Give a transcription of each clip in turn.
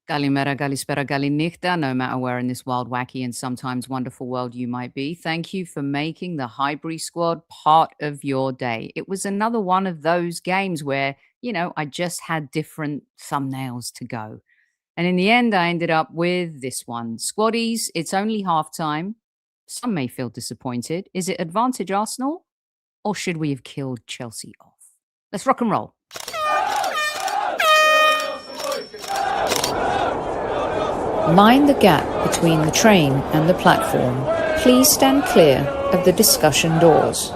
Galimera, Galispera, Galinichta, no matter where in this wild, wacky, and sometimes wonderful world you might be. Thank you for making the Highbury Squad part of your day. It was another one of those games where, I just had different thumbnails to go. And in the end, I ended up with this one. Squaddies, it's only half time. Some may feel disappointed. Is it advantage Arsenal? Or should we have killed Chelsea off? Let's rock and roll. Mind the gap between the train and the platform. Please stand clear of the discussion doors.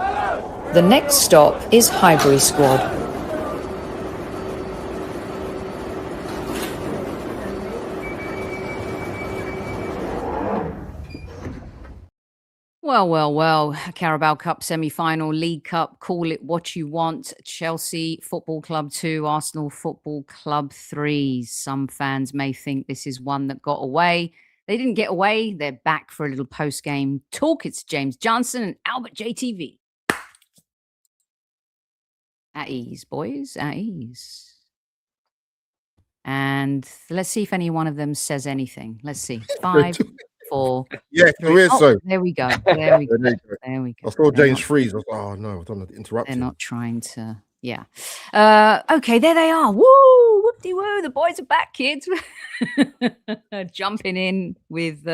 The next stop is Highbury Squad. Well. Carabao Cup Semi-Final, League Cup, call it what you want. Chelsea Football Club 2, Arsenal Football Club 3. Some fans may think this is one that got away. They didn't get away. They're back for a little post-game talk. It's James Johnson and Albert JTV. At ease, boys, at ease. And let's see if any one of them says anything. Let's see. 5, 4. Yeah, there is. So there we go. There we go. There we go. I saw James freeze. I was like, oh no, I've done the interruption. They're not trying to. Yeah. Okay, there they are. Woo! Whoop-de-woo. The boys are back, kids. Jumping in with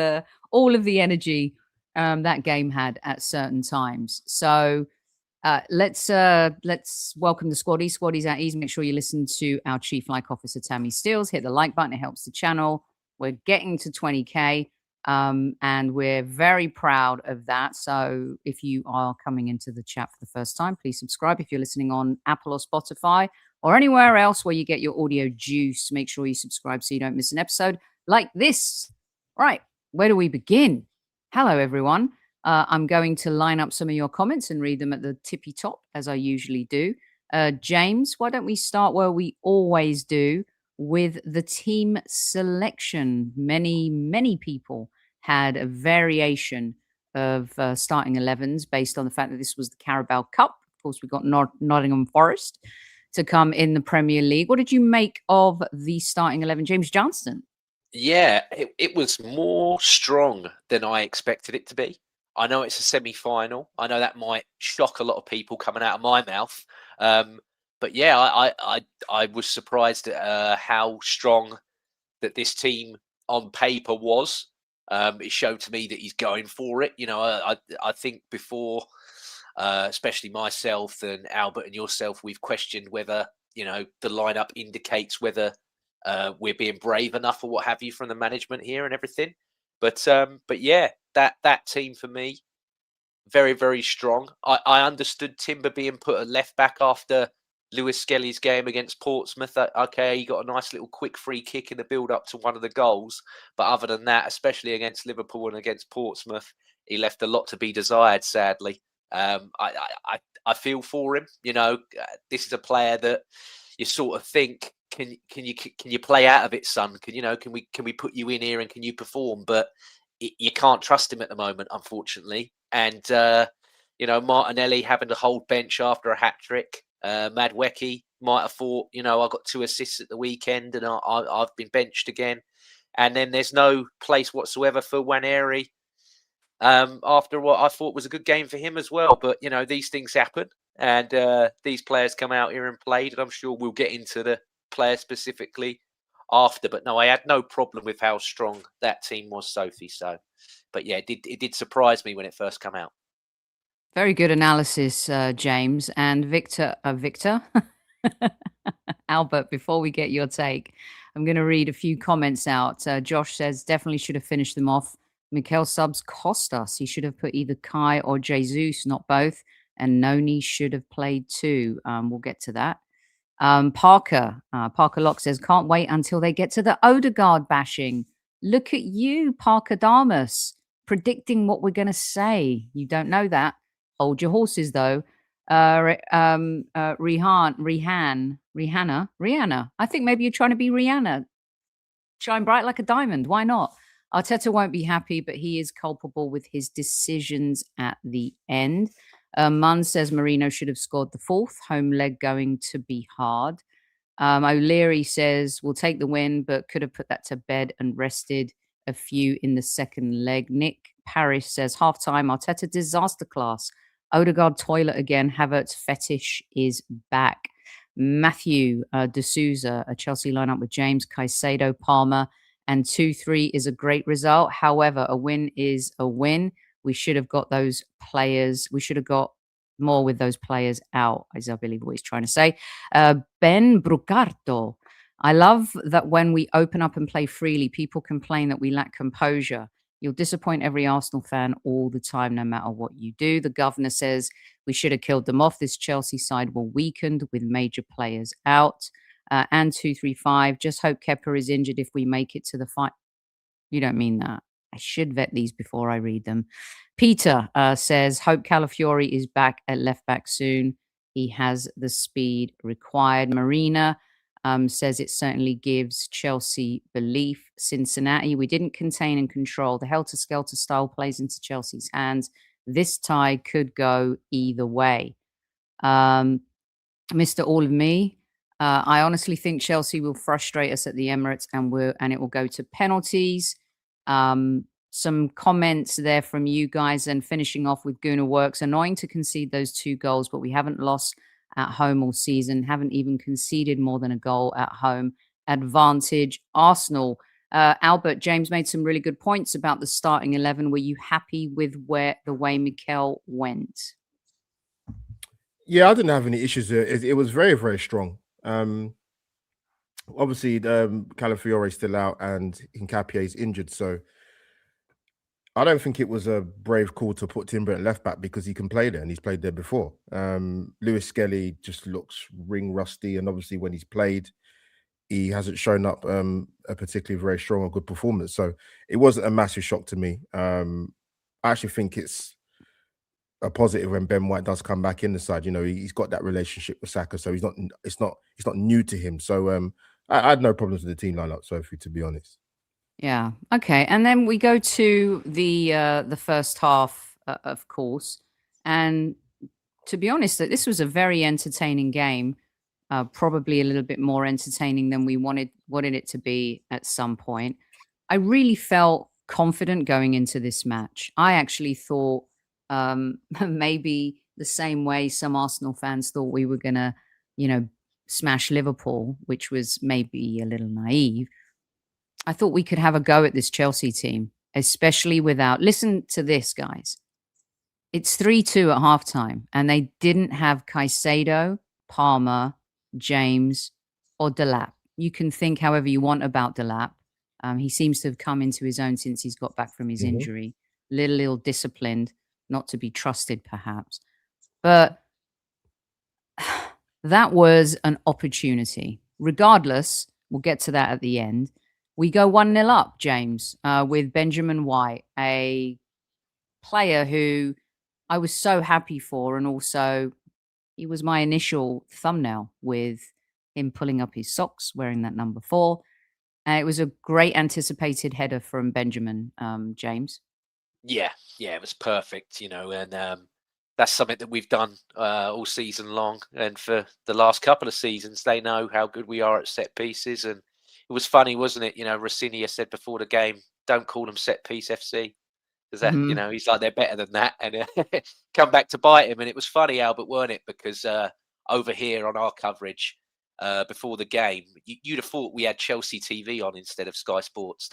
all of the energy that game had at certain times. So let's welcome the squaddies. Squaddies at ease. Make sure you listen to our Chief Like Officer, Tammy Steels. Hit the like button. It helps the channel. We're getting to 20K. And we're very proud of that. So if you are coming into the chat for the first time, please subscribe. If you're listening on Apple or Spotify or anywhere else where you get your audio juice, make sure you subscribe so you don't miss an episode like this. Right, where do we begin? Hello, everyone. I'm going to line up some of your comments and read them at the tippy top, as I usually do. James, why don't we start where we always do, with the team selection? Many people had a variation of starting 11s based on the fact that this was the Carabao Cup. Of course, we got Nottingham Forest to come in the Premier League. What did you make of the starting 11, James Johnston? Yeah, it was more strong than I expected it to be. I know it's a semi-final. I know that might shock a lot of people coming out of my mouth. But yeah, I was surprised at how strong that this team on paper was. It showed to me that he's going for it. I think before, especially myself and Albert and yourself, we've questioned whether, the lineup indicates whether we're being brave enough or what have you from the management here and everything. But yeah, that team for me, very, very strong. I understood Timber being put at left back after Lewis Skelly's game against Portsmouth. Okay, he got a nice little quick free kick in the build-up to one of the goals. But other than that, especially against Liverpool and against Portsmouth, he left a lot to be desired, sadly. I feel for him. This is a player that you sort of think, can you play out of it, son? Can we put you in here and can you perform? But you can't trust him at the moment, unfortunately. And Martinelli having to hold bench after a hat trick. Madwecki might have thought, I got 2 assists at the weekend and I've been benched again. And then there's no place whatsoever for Waneri after what I thought was a good game for him as well. But, these things happen and these players come out here and played. And I'm sure we'll get into the player specifically after. But no, I had no problem with how strong that team was, Sophie. So, but yeah, it did surprise me when it first came out. Very good analysis, James. And Victor, Albert, before we get your take, I'm going to read a few comments out. Josh says, definitely should have finished them off. Mikel subs cost us. He should have put either Kai or Jesus, not both. And Noni should have played too. We'll get to that. Parker Locke says, can't wait until they get to the Odegaard bashing. Look at you, Parker Damas, predicting what we're going to say. You don't know that. Hold your horses, though. Rihanna. I think maybe you're trying to be Rihanna. Shine bright like a diamond. Why not? Arteta won't be happy, but he is culpable with his decisions at the end. Munn says Marino should have scored the 4th. Home leg going to be hard. O'Leary says, we'll take the win, but could have put that to bed and rested a few in the second leg. Nick Parrish says, halftime, Arteta disaster class. Odegaard toilet again. Havertz fetish is back. Matthew D'Souza, a Chelsea lineup with James, Caicedo, Palmer, and 2-3 is a great result. However, a win is a win. We should have got those players. We should have got more with those players out, as I believe what he's trying to say. Ben Brucarto. I love that when we open up and play freely, people complain that we lack composure. You'll disappoint every Arsenal fan all the time, no matter what you do. The governor says we should have killed them off. This Chelsea side were weakened with major players out. And 235, just hope Kepa is injured if we make it to the fight. You don't mean that. I should vet these before I read them. Peter says, hope Calafiori is back at left back soon. He has the speed required. Marina says it certainly gives Chelsea belief. Cincinnati, we didn't contain and control. The helter-skelter style plays into Chelsea's hands. This tie could go either way. Mr. All of Me, I honestly think Chelsea will frustrate us at the Emirates and it will go to penalties. Some comments there from you guys, and finishing off with GoonerWorks. Annoying to concede those 2 goals, but we haven't lost at home all season, haven't even conceded more than a goal at home. Advantage Arsenal. Albert, James made some really good points about the starting 11. Were you happy with the way Mikel went? Yeah, I didn't have any issues there. It was very, very strong. Obviously, Calafiore is still out and Nkapie is injured, so I don't think it was a brave call to put Timber at left back because he can play there and he's played there before. Lewis Skelly just looks ring rusty, and obviously when he's played, he hasn't shown up a particularly very strong or good performance. So it wasn't a massive shock to me. I actually think it's a positive when Ben White does come back in the side. You know, he's got that relationship with Saka, so it's not new to him. So I had no problems with the team lineup, Sophie, to be honest. Yeah. Okay. And then we go to the first half, of course. And to be honest, that this was a very entertaining game. Probably a little bit more entertaining than we wanted it to be at some point. I really felt confident going into this match. I actually thought maybe the same way some Arsenal fans thought we were going to, smash Liverpool, which was maybe a little naive. I thought we could have a go at this Chelsea team, especially without... Listen to this, guys. It's 3-2 at halftime, and they didn't have Caicedo, Palmer, James, or Delap. You can think however you want about Delap. He seems to have come into his own since he's got back from his injury. Little ill-disciplined, not to be trusted, perhaps. But that was an opportunity. Regardless, we'll get to that at the end. We go 1-0 up, James, with Benjamin White, a player who I was so happy for, and also he was my initial thumbnail with him pulling up his socks, wearing that number 4. And it was a great anticipated header from Benjamin, James. Yeah, it was perfect, and that's something that we've done all season long. And for the last couple of seasons, they know how good we are at set pieces. And it was funny, wasn't it? Rossinia said before the game, don't call them set piece FC. Because that, he's like, they're better than that. And come back to bite him. And it was funny, Albert, weren't it? Because over here on our coverage before the game, you'd have thought we had Chelsea TV on instead of Sky Sports.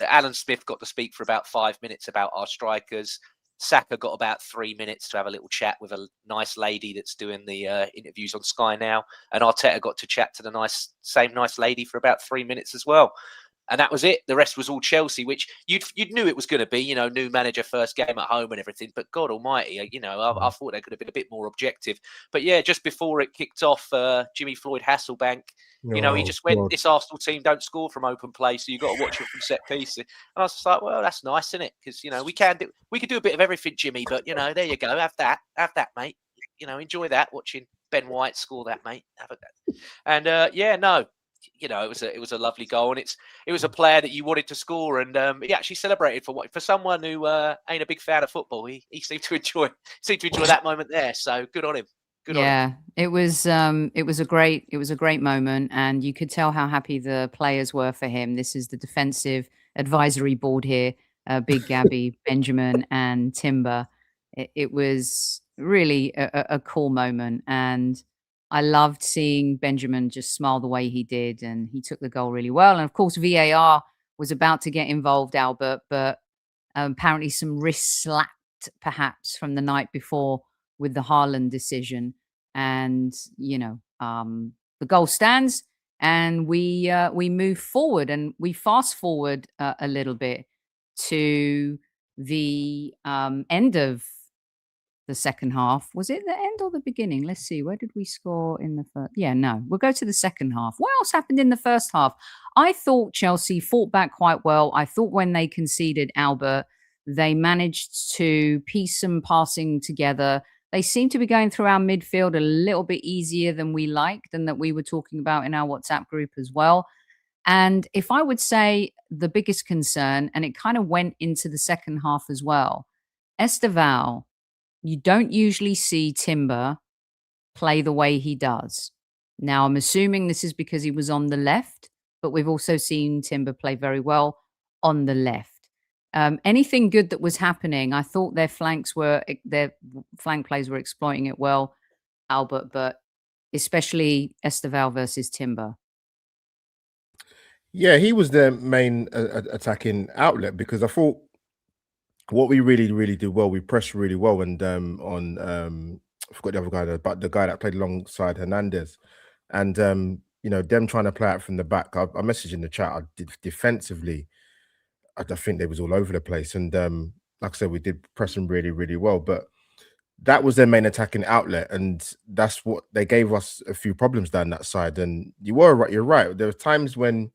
Alan Smith got to speak for about 5 minutes about our strikers. Saka got about 3 minutes to have a little chat with a nice lady that's doing the interviews on Sky now. And Arteta got to chat to the same nice lady for about 3 minutes as well. And that was it. The rest was all Chelsea, which you'd knew it was going to be, new manager, first game at home and everything. But God almighty, I thought they could have been a bit more objective. But yeah, just before it kicked off, Jimmy Floyd Hasselbank, he just went, this Arsenal team don't score from open play, so you've got to watch it from set pieces. And I was just like, well, that's nice, isn't it? Because, we could do a bit of everything, Jimmy. But, there you go. Have that, mate. Enjoy that, watching Ben White score that, mate. Have it. And, it was a lovely goal, and it was a player that you wanted to score, and he actually celebrated for someone who ain't a big fan of football. He seemed to enjoy that moment there. So good on him. Good on him. Yeah, it was a great moment, and you could tell how happy the players were for him. This is the defensive advisory board here, Big Gabby, Benjamin, and Timber. It was really a cool moment, and I loved seeing Benjamin just smile the way he did, and he took the goal really well. And of course, VAR was about to get involved, Albert, but apparently some wrists slapped perhaps from the night before with the Haaland decision. And, the goal stands, and we move forward, and we fast forward a little bit to the end of the second half. Was it the end or the beginning? Let's see. Where did we score in the first? Yeah, no. We'll go to the second half. What else happened in the first half? I thought Chelsea fought back quite well. I thought when they conceded, Albert, they managed to piece some passing together. They seem to be going through our midfield a little bit easier than we liked, and that we were talking about in our WhatsApp group as well. And if I would say the biggest concern, and it kind of went into the second half as well, Esteval, you don't usually see Timber play the way he does. Now, I'm assuming this is because he was on the left, but we've also seen Timber play very well on the left. Anything good that was happening, I thought their flank plays were exploiting it well, Albert, but especially Esteval versus Timber. Yeah, he was their main attacking outlet, because I thought what we really did well, we pressed really well, and I forgot the other guy, but the guy that played alongside Hernandez, and them trying to play out from the back. I messaged in the chat. I did defensively. I think they was all over the place, and like I said, we did press them really well. But that was their main attacking outlet, and that's what they gave us a few problems down that side. And you're right. There were times when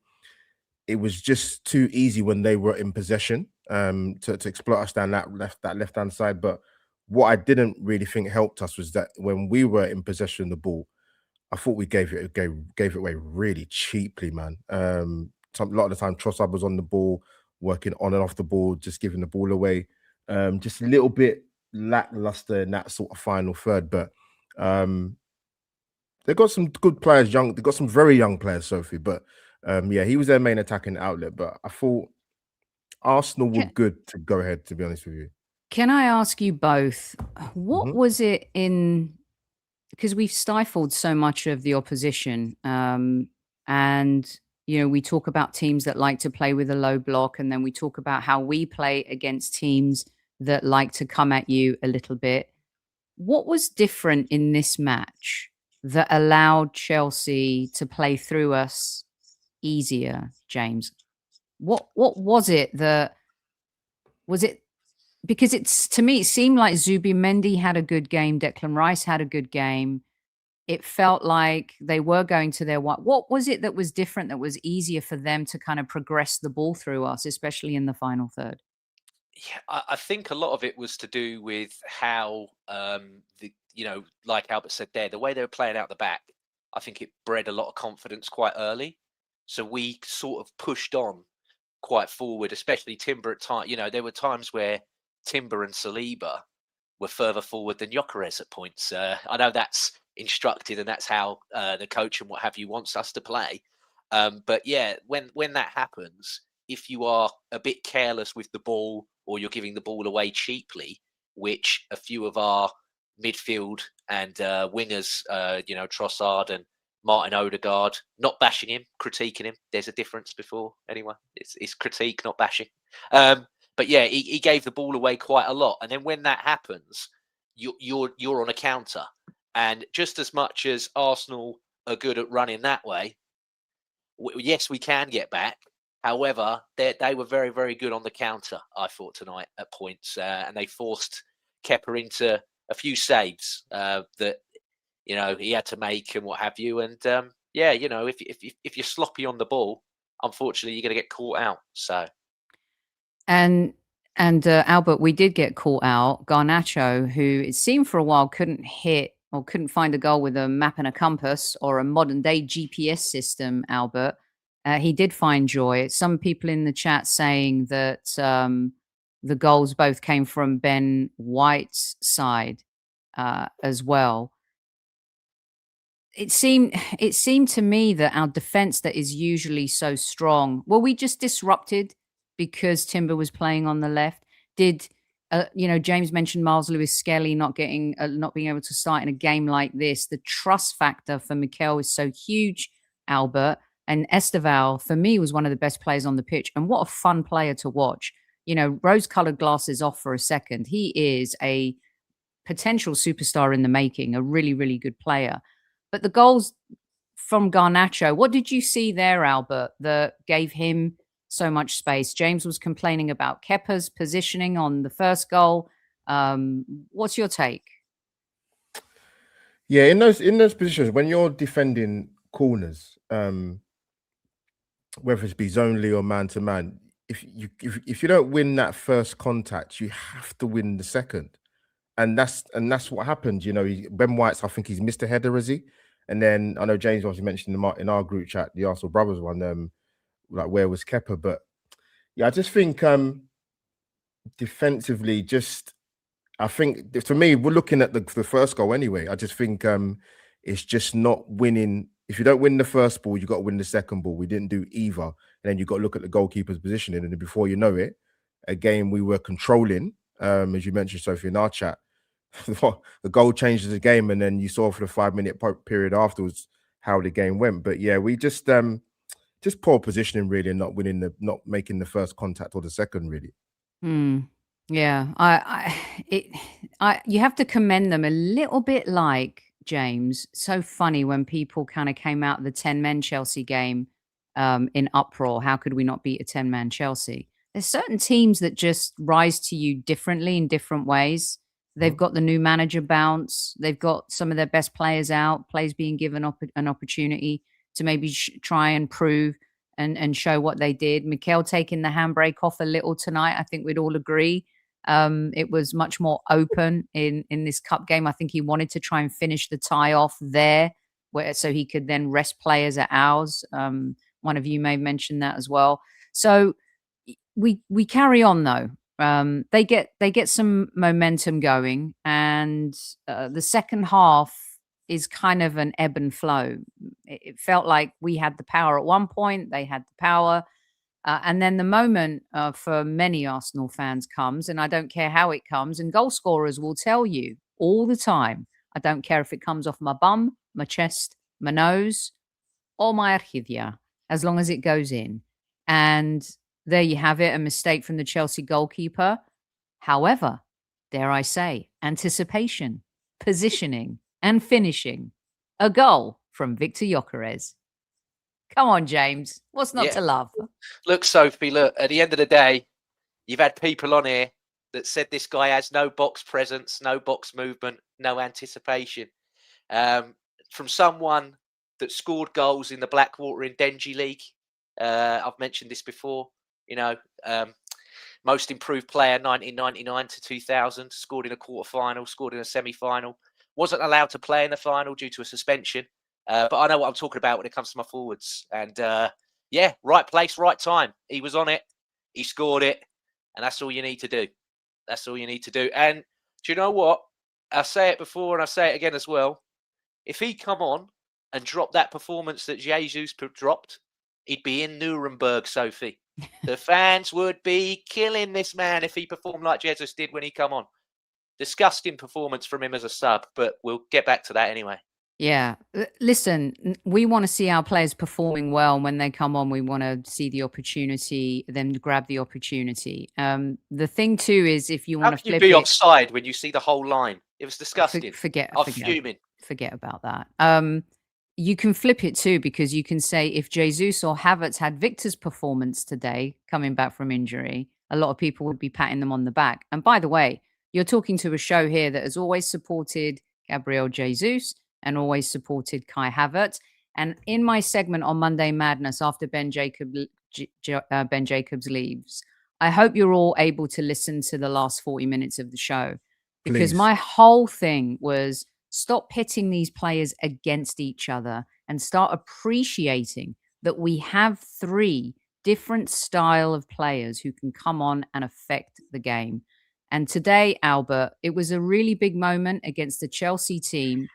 it was just too easy when they were in possession to exploit us down that left hand side. But what I didn't really think helped us was that when we were in possession of the ball, I thought we gave it away really cheaply, man. A lot of the time, Trossard was on the ball, working on and off the ball, just giving the ball away. Just a little bit lackluster in that sort of final third. But they got some good players, they got some very young players, Sophie. But yeah, he was their main attacking outlet. But I thought Arsenal were good to go ahead, to be honest with you. Can I ask you both, what was it in, because we've stifled so much of the opposition, and we talk about teams that like to play with a low block, and then we talk about how we play against teams that like to come at you a little bit. What was different in this match that allowed Chelsea to play through us easier, James? What was it that was it? Because to me, it seemed like Zubimendi had a good game. Declan Rice had a good game. It felt like they were going to their what was it that was different, that was easier for them to kind of progress the ball through us, especially in the final third? Yeah, I think a lot of it was to do with how like Albert said there, the way they were playing out the back. I think it bred a lot of confidence quite early, so we sort of pushed on quite forward, especially Timber at times. There were times where Timber and Saliba were further forward than GYÖKERES at points. I know that's instructed, and that's how the coach and what have you wants us to play. But yeah, when that happens, if you are a bit careless with the ball, or you're giving the ball away cheaply, which a few of our midfield and wingers, Trossard and Martin Odegaard, not bashing him, critiquing him. There's a difference before anyone. It's critique, not bashing. But yeah, he gave the ball away quite a lot, and then when that happens, you're on a counter. And just as much as Arsenal are good at running that way, yes, we can get back. However, they were very good on the counter, I thought, tonight at points, and they forced Kepa into a few saves that he had to make and what have you. And if you're sloppy on the ball, unfortunately, you're going to get caught out. So. And Albert, we did get caught out. Garnacho, who it seemed for a while couldn't hit or couldn't find a goal with a map and a compass or a modern day GPS system, Albert, he did find joy. Some people in the chat saying that the goals both came from Ben White's side as well. it seemed to me that our defense that is usually so strong, were we just disrupted because Timber was playing on the left? Did James mentioned Miles Lewis-Skelly not being able to start in a game like this. The trust factor for Mikel is so huge, Albert. And Esteval, for me, was one of the best players on the pitch. And what a fun player to watch. Rose-colored glasses off for a second. He is a potential superstar in the making, a really, really good player. But the goals from Garnacho, what did you see there, Albert, that gave him so much space? James was complaining about Kepa's positioning on the first goal. What's your take? Yeah, in those positions, when you're defending corners, whether it be zonally or man to man, if you don't win that first contact, you have to win the second, and that's what happened. Ben White's, I think he's missed a header, is he? And then I know James obviously mentioned in our group chat, the Arsenal brothers one, like where was Kepa? But yeah, I just think defensively, I think for me, we're looking at the first goal anyway. I just think it's just not winning. If you don't win the first ball, you got to win the second ball. We didn't do either. And then you got to look at the goalkeeper's positioning. And then before you know it, again, we were controlling, as you mentioned, Sophie, in our chat. The goal changes the game. And then you saw for the 5-minute period afterwards how the game went. But yeah, we just poor positioning really, and not making the first contact or the second really. Yeah, you have to commend them a little bit, like James. So funny when people kind of came out of the 10-man Chelsea game in uproar. How could we not beat a 10-man Chelsea? There's certain teams that just rise to you differently in different ways. They've got the new manager bounce. They've got some of their best players out, players being given an opportunity to maybe try and prove and show what they did. Mikel taking the handbrake off a little tonight. I think we'd all agree. It was much more open in this cup game. I think he wanted to try and finish the tie off there, so he could then rest players at ours. One of you may mention that as well. So we carry on though. They get some momentum going, and the second half is kind of an ebb and flow. It felt like we had the power at one point, they had the power. And then the moment for many Arsenal fans comes, and I don't care how it comes, and goal scorers will tell you all the time, I don't care if it comes off my bum, my chest, my nose, or my archidia, as long as it goes in. And there you have it, a mistake from the Chelsea goalkeeper. However, dare I say, anticipation, positioning, and finishing. A goal from Victor Gyökeres. Come on, James. What's not to love? Look, Sophie, at the end of the day, you've had people on here that said this guy has no box presence, no box movement, no anticipation. From someone that scored goals in the Blackwater in Dengie League. I've mentioned this before, most improved player 1999 to 2000, scored in a quarter-final, scored in a semi-final. Wasn't allowed to play in the final due to a suspension. But I know what I'm talking about when it comes to my forwards. And right place, right time. He was on it. He scored it. And that's all you need to do. That's all you need to do. And do you know what? I say it before and I say it again as well. If he come on and drop that performance that Jesus dropped, he'd be in Nuremberg, Sophie. The fans would be killing this man if he performed like Jesus did when he come on. Disgusting performance from him as a sub, but we'll get back to that anyway. Yeah. Listen, we want to see our players performing well. When they come on, we want to see the opportunity, them to grab the opportunity. The thing too is, if you want to flip it, offside when you see the whole line. It was disgusting. Forget about that. You can flip it too, because you can say if Jesus or Havertz had Victor's performance today, coming back from injury, a lot of people would be patting them on the back. And by the way, you're talking to a show here that has always supported Gabriel Jesus and always supported Kai Havertz. And in my segment on Monday Madness, after Ben Jacobs leaves, I hope you're all able to listen to the last 40 minutes of the show, because my whole thing was, stop pitting these players against each other and start appreciating that we have 3 different style of players who can come on and affect the game. And today, Albert, it was a really big moment against the Chelsea team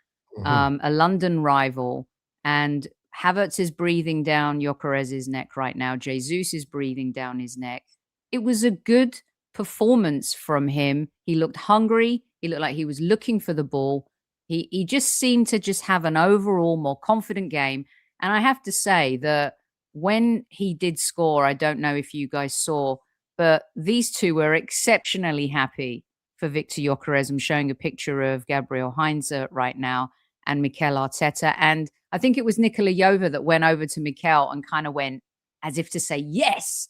a London rival, and Havertz is breathing down Gyökeres' neck right now. Jesus is breathing down his neck. It was a good performance from him. He looked hungry. He looked like he was looking for the ball. He just seemed to just have an overall more confident game. And I have to say that when he did score, I don't know if you guys saw, but these two were exceptionally happy for Victor Gyökeres. I'm showing a picture of Gabriel Heinze right now and Mikel Arteta. And I think it was Nikola Jova that went over to Mikel and kind of went as if to say, yes,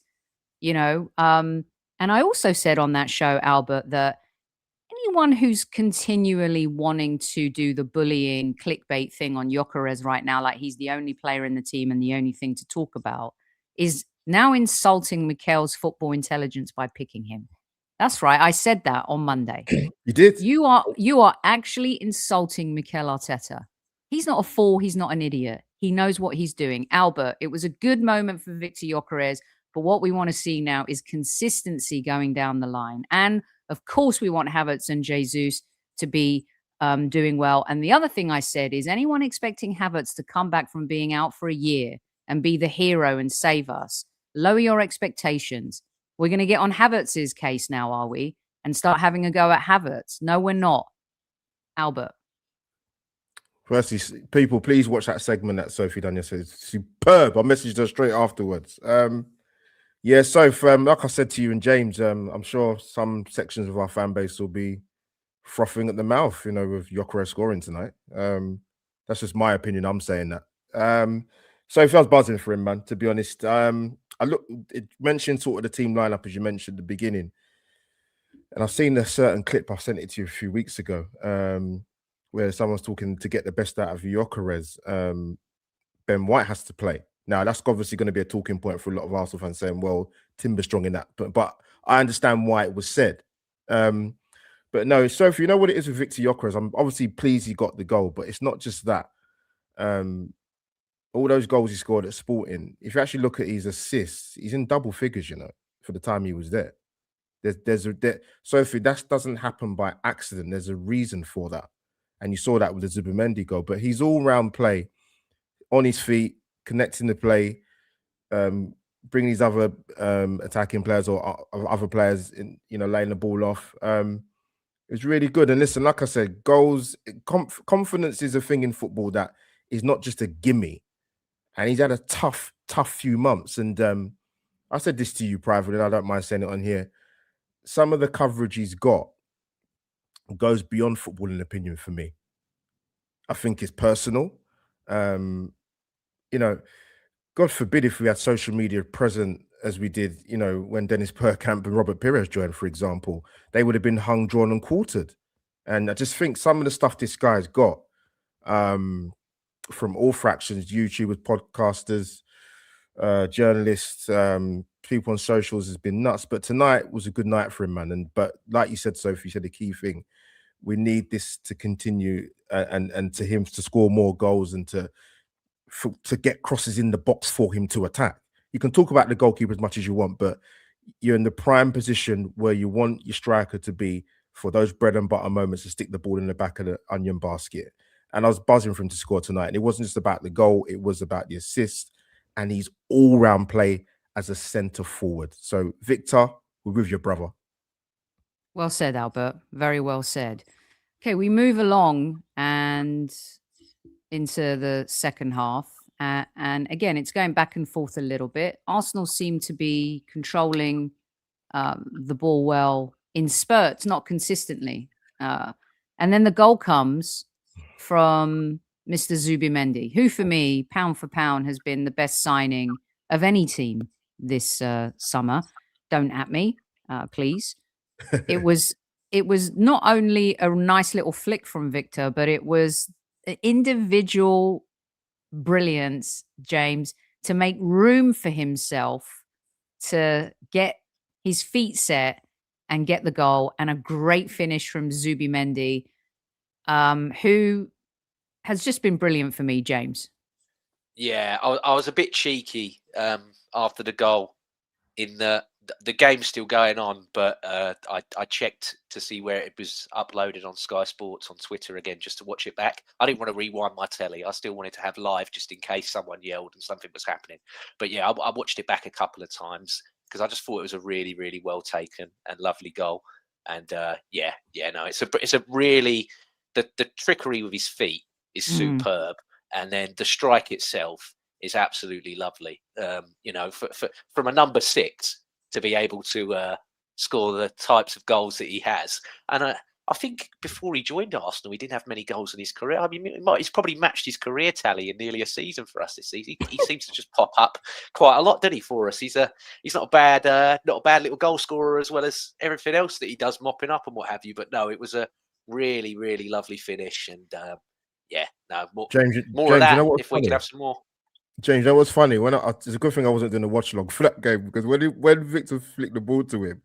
you know. And I also said on that show, Albert, that anyone who's continually wanting to do the bullying clickbait thing on Gyökeres right now, like he's the only player in the team and the only thing to talk about, is now insulting Mikel's football intelligence by picking him. That's right. I said that on Monday. You did? You are actually insulting Mikel Arteta. He's not a fool. He's not an idiot. He knows what he's doing. Albert, it was a good moment for Victor Gyökeres, but what we want to see now is consistency going down the line. And of course, we want Havertz and Jesus to be doing well. And the other thing I said is anyone expecting Havertz to come back from being out for a year and be the hero and save us, lower your expectations. We're going to get on Havertz's case now, are we? And start having a go at Havertz. No, we're not. Albert. Firstly, people, please watch that segment that Sophie done yesterday. It's superb. I messaged her straight afterwards. Yeah, so like I said to you and James, I'm sure some sections of our fan base will be frothing at the mouth, you know, with Gyökeres scoring tonight. That's just my opinion. I'm saying that. Sophie, I was buzzing for him, man, to be honest. It mentioned sort of the team lineup, as you mentioned at the beginning. And I've seen a certain clip, I sent it to you a few weeks ago, where someone's talking to get the best out of Gyökeres. Ben White has to play. Now, that's obviously going to be a talking point for a lot of Arsenal fans saying, well, Timber's strong in that. But I understand why it was said. But no, Sophie, you know what it is with Victor Gyökeres? I'm obviously pleased he got the goal, but it's not just that. All those goals he scored at Sporting, if you actually look at his assists, he's in double figures, you know, for the time he was there. Sophie, that doesn't happen by accident. There's a reason for that. And you saw that with the Zubimendi goal. But he's all-round play, on his feet, connecting the play, bringing these other attacking players or other players in, you know, laying the ball off. It's really good. And listen, like I said, goals, confidence is a thing in football that is not just a gimme. And he's had a tough few months. And I said this to you privately, and I don't mind saying it on here. Some of the coverage he's got goes beyond footballing opinion for me. I think it's personal. You know, God forbid if we had social media present as we did, you know, when Dennis Bergkamp and Robert Pires joined, for example, they would have been hung, drawn and quartered. And I just think some of the stuff this guy's got from all fractions, YouTubers, podcasters, journalists, people on socials has been nuts. But tonight was a good night for him, man. But like you said, Sophie, you said the key thing, we need this to continue and to him to score more goals and to get crosses in the box for him to attack. You can talk about the goalkeeper as much as you want, but you're in the prime position where you want your striker to be for those bread and butter moments to stick the ball in the back of the onion basket. And I was buzzing for him to score tonight. And it wasn't just about the goal, it was about the assist and his all-round play as a centre forward. So, Victor, we're with your brother. Well said, Albert. Very well said. Okay, we move along and into the second half. And again, it's going back and forth a little bit. Arsenal seem to be controlling the ball well in spurts, not consistently. And then the goal comes from Mr. Zubimendi, who for me, pound for pound, has been the best signing of any team this summer. Don't at me, please. It was not only a nice little flick from Victor, but it was individual brilliance, James, to make room for himself to get his feet set and get the goal, and a great finish from Zubimendi, who has just been brilliant for me, James. Yeah, I was a bit cheeky after the goal in that the game's still going on, but I checked to see where it was uploaded on Sky Sports on Twitter again, just to watch it back. I didn't want to rewind my telly. I still wanted to have live just in case someone yelled and something was happening. But yeah, I watched it back a couple of times because I just thought it was a really, really well taken and lovely goal. And no, it's a really the trickery with his feet is superb, and then the strike itself is absolutely lovely. From a number 6 to be able to score the types of goals that he has. And I think before he joined Arsenal, he didn't have many goals in his career. I mean, he's probably matched his career tally in nearly a season for us this season. He seems to just pop up quite a lot, doesn't he, for us? He's not a bad little goal scorer, as well as everything else that he does, mopping up and what have you. But no, it was a really, really lovely finish. And James, more of that, you know what's if funny? we could have some more. James, that was funny. It's a good thing I wasn't doing a watch log for that game, because when Victor flicked the ball to him,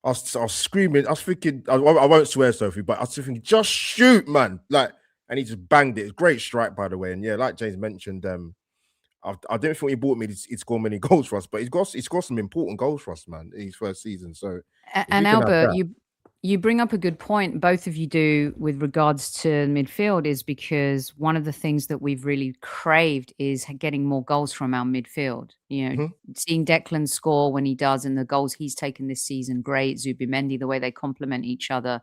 I was screaming. I was thinking, I won't swear, Sophie, but I was thinking, just shoot, man! Like, and he just banged it. It's a great strike, by the way. And yeah, like James mentioned, I didn't think he bought me. He'd score many goals for us, but he's got some important goals for us, man, in his first season. So, and Albert, you bring up a good point, both of you do, with regards to midfield, is because one of the things that we've really craved is getting more goals from our midfield. Seeing Declan score when he does, and the goals he's taken this season, great. Zubimendi, the way they complement each other,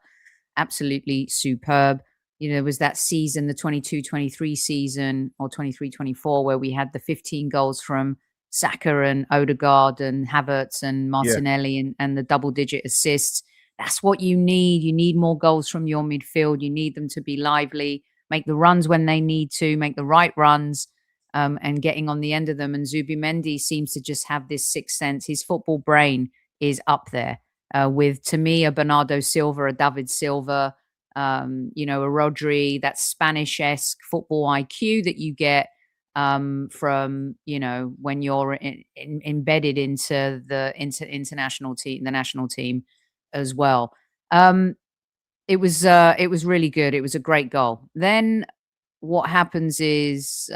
absolutely superb. There was that season, the 22-23 season, or 23-24, where we had the 15 goals from Saka and Odegaard and Havertz and Martinelli, and the double-digit assists. That's what you need. You need more goals from your midfield. You need them to be lively, make the runs when they need to, make the right runs, and getting on the end of them. And Zubimendi seems to just have this sixth sense. His football brain is up there with, to me, a Bernardo Silva, a David Silva, a Rodri, that Spanish-esque football IQ that you get from, when you're embedded into the international team, the national team as well. It was really good. It was a great goal. Then what happens is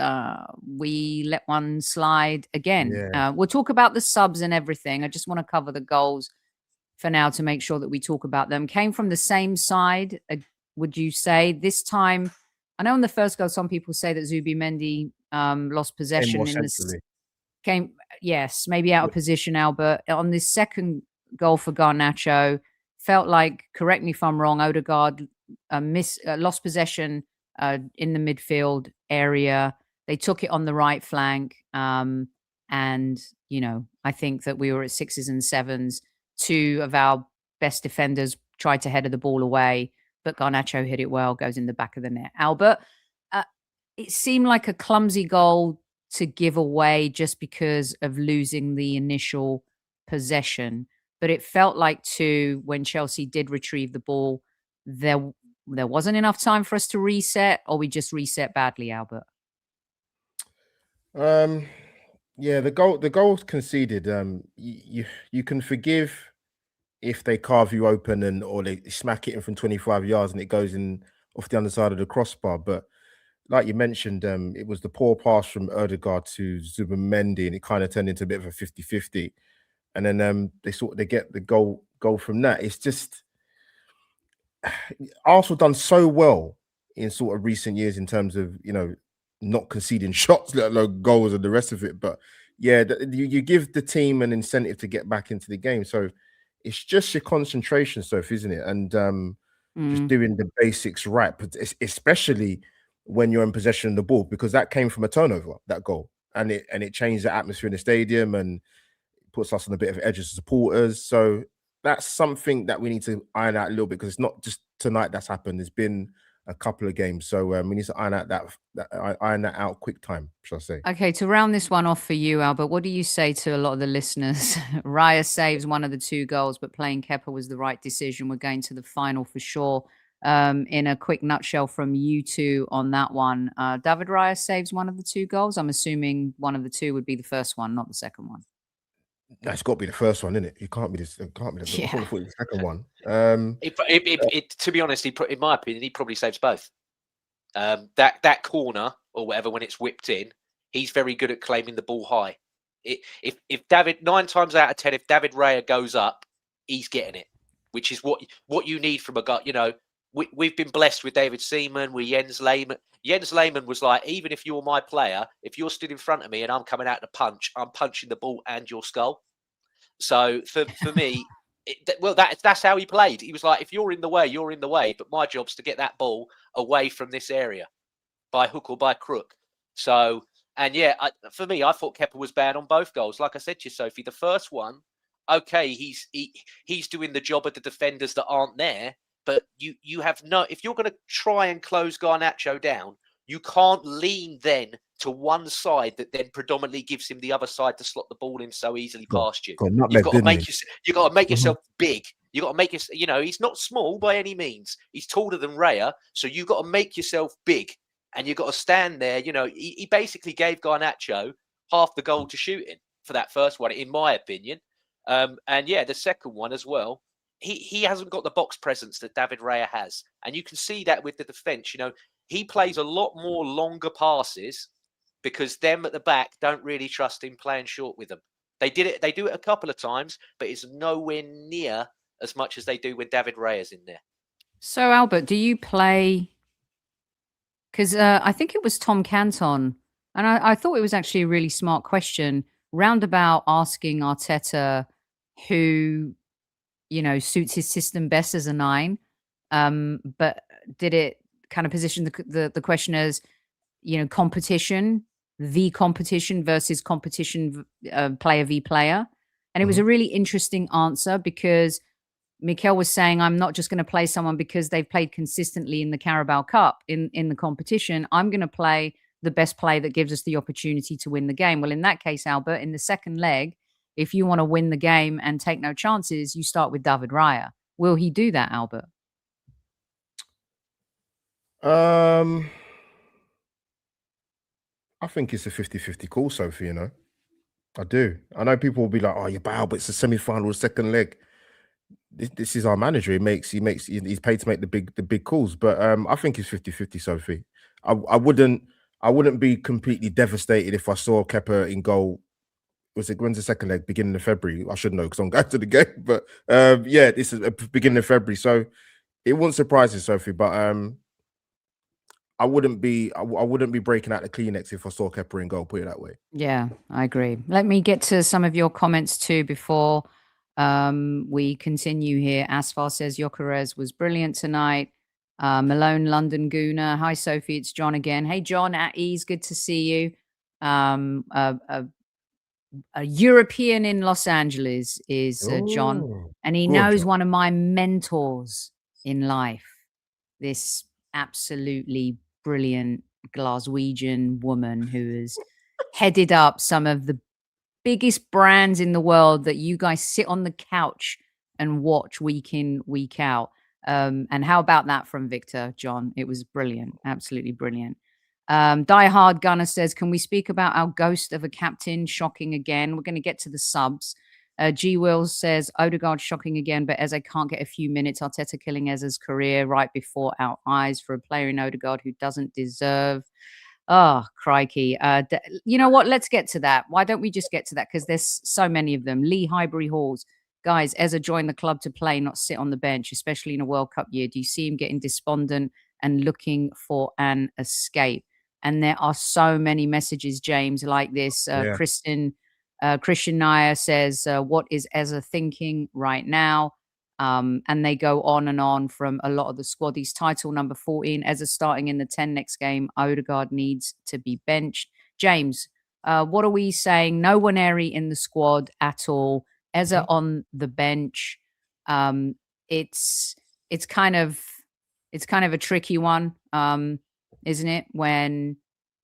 we let one slide again. We'll talk about the subs and everything. I just want to cover the goals for now to make sure that we talk about them. Came from the same side, would you say? This time, I know in the first goal, some people say that Zubimendi lost possession in this. Yes, maybe out of position, Albert. On this second goal for Garnacho, felt like, correct me if I'm wrong, Odegaard lost possession in the midfield area. They took it on the right flank. And, I think that we were at 6s and 7s. 2 of our best defenders tried to header the ball away, but Garnacho hit it well, goes in the back of the net. Albert, it seemed like a clumsy goal to give away just because of losing the initial possession. But it felt like, too, when Chelsea did retrieve the ball, there wasn't enough time for us to reset, or we just reset badly, Albert. The goal conceded. You can forgive if they carve you open or they smack it in from 25 yards and it goes in off the underside of the crossbar. But like you mentioned, it was the poor pass from Odegaard to Zubimendi, and it kind of turned into a bit of a 50-50. And then they get the goal from that. It's just Arsenal done so well in sort of recent years in terms of not conceding shots, let alone goals and the rest of it. But yeah, you give the team an incentive to get back into the game. So it's just your concentration stuff, isn't it? And just doing the basics right, but especially when you're in possession of the ball, because that came from a turnover, that goal, and it changed the atmosphere in the stadium and puts us on a bit of edge as supporters. So that's something that we need to iron out a little bit, because it's not just tonight that's happened. There's been a couple of games, so we need to iron that out quick time, shall I say. Okay, to round this one off for you, Albert, what do you say to a lot of the listeners? Raya saves one of the 2 goals, but playing Kepa was the right decision. We're going to the final for sure. In a quick nutshell from you two on that one, David Raya saves one of the 2 goals. I'm assuming one of the 2 would be the first one, not the second one. That's got to be the first one, isn't it? It can't be this. It can't be the, Yeah. the second one. To be honest, in my opinion, he probably saves both. That corner or whatever, when it's whipped in, he's very good at claiming the ball high. If David, 9 times out of 10, if David Raya goes up, he's getting it, which is what you need from a guy. You know, we've been blessed with David Seaman, with Jens Lehmann. Jens Lehmann was like, even if you're my player, if you're stood in front of me and I'm coming out to punch, I'm punching the ball and your skull. So for me, that's how he played. He was like, if you're in the way, you're in the way. But my job's to get that ball away from this area by hook or by crook. So, and yeah, for me, I thought Kepa was bad on both goals. Like I said to you, Sophie, the first one, okay, he's doing the job of the defenders that aren't there. But you have no, if you're going to try and close Garnacho down, you can't lean then to one side that then predominantly gives him the other side to slot the ball in so easily past you. You've got to make yourself big. You got to make yourself, you know, he's not small by any means. He's taller than Raya, so you've got to make yourself big, and you've got to stand there. You know, he basically gave Garnacho half the goal to shoot in for that first one, in my opinion. And yeah, the second one as well. He hasn't got the box presence that David Raya has, and you can see that with the defence. You know, he plays a lot more longer passes because them at the back don't really trust him playing short with them. They do it a couple of times, but it's nowhere near as much as they do when David Raya's in there. So, Albert, do you play? Because I think it was Tom Canton, and I thought it was actually a really smart question, roundabout asking Arteta who, you know, suits his system best as a 9. But did it kind of position the question as, you know, competition versus competition, player v player? And it was a really interesting answer, because Mikel was saying, I'm not just going to play someone because they've played consistently in the Carabao Cup in the competition. I'm going to play the best player that gives us the opportunity to win the game. Well, in that case, Albert, in the second leg, if you want to win the game and take no chances, you start with David Raya. Will he do that, Albert? I think it's a 50-50 call, Sophie, you know. I do. I know people will be like, oh, you're bad, but it's a semi-final, second leg. This is our manager. He's paid to make the big calls. But I think it's 50-50, Sophie. I wouldn't be completely devastated if I saw Kepa in goal. When's the second leg? Beginning of February. I should know because I'm going to the game. But yeah, this is beginning of February. So it wouldn't surprise you, Sophie. But I wouldn't be breaking out the Kleenex if I saw Kepa in goal, put it that way. Yeah, I agree. Let me get to some of your comments too before we continue here. Asfar says GYÖKERES was brilliant tonight. Malone London Gooner. Hi, Sophie. It's John again. Hey, John, at ease. Good to see you. A European in Los Angeles is John, and he knows one of my mentors in life. This absolutely brilliant Glaswegian woman who has headed up some of the biggest brands in the world that you guys sit on the couch and watch week in, week out. And how about that from Victor, John? It was brilliant. Absolutely brilliant. Die Hard Gunner says, can we speak about our ghost of a captain? Shocking again. We're going to get to the subs. G Wills says, Odegaard shocking again, but Eze can't get a few minutes. Arteta killing Eze's career right before our eyes for a player in Odegaard who doesn't deserve. Oh, crikey. You know what? Let's get to that. Why don't we just get to that? Because there's so many of them. Lee Highbury Halls. Guys, Eze joined the club to play, not sit on the bench, especially in a World Cup year. Do you see him getting despondent and looking for an escape? And there are so many messages, James, like this. Christian Nair says, what is Eze thinking right now? And they go on and on from a lot of the squaddies. Title number 14, Eze starting in the 10 next game. Odegaard needs to be benched. James, what are we saying? No Waneri in the squad at all. Eze on the bench. It's kind of a tricky one, isn't it? When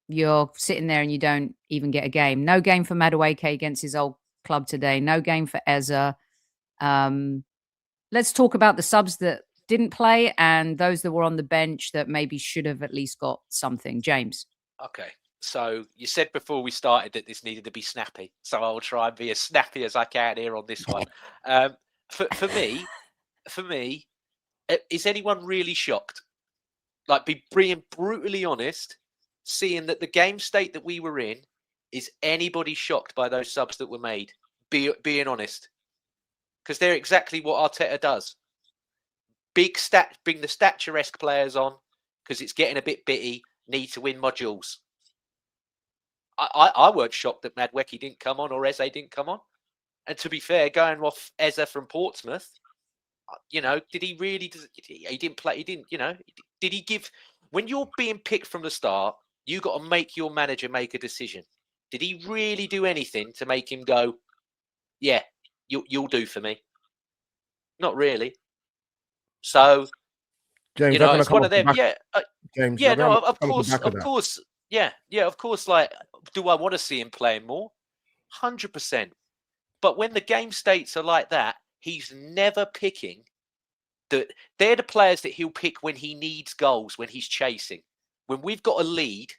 you're sitting there and you don't even get a game. No game for Madueke against his old club today. No game for Eze. Let's talk about the subs that didn't play and those that were on the bench that maybe should have at least got something. James. Okay. So you said before we started that this needed to be snappy. So I'll try and be as snappy as I can here on this one. For me, is anyone really shocked? Like, being brutally honest, seeing that the game state that we were in, Is anybody shocked by those subs that were made? Being honest, because they're exactly what Arteta does. Bring the statuesque players on because it's getting a bit bitty. Need to win modules. I weren't shocked that Madueke didn't come on or Eze didn't come on. And to be fair, going off Eze from Portsmouth, did he really? He didn't play. He didn't. Did he give? When you're being picked from the start, you got to make your manager make a decision. Did he really do anything to make him go, yeah, you'll do for me? Not really. So, James, it's one of them. Yeah, James, yeah. No, of course. Yeah, of course. Like, do I want to see him playing more? 100%. But when the game states are like that, he's never picking. They're the players that he'll pick when he needs goals, when he's chasing. When we've got a lead,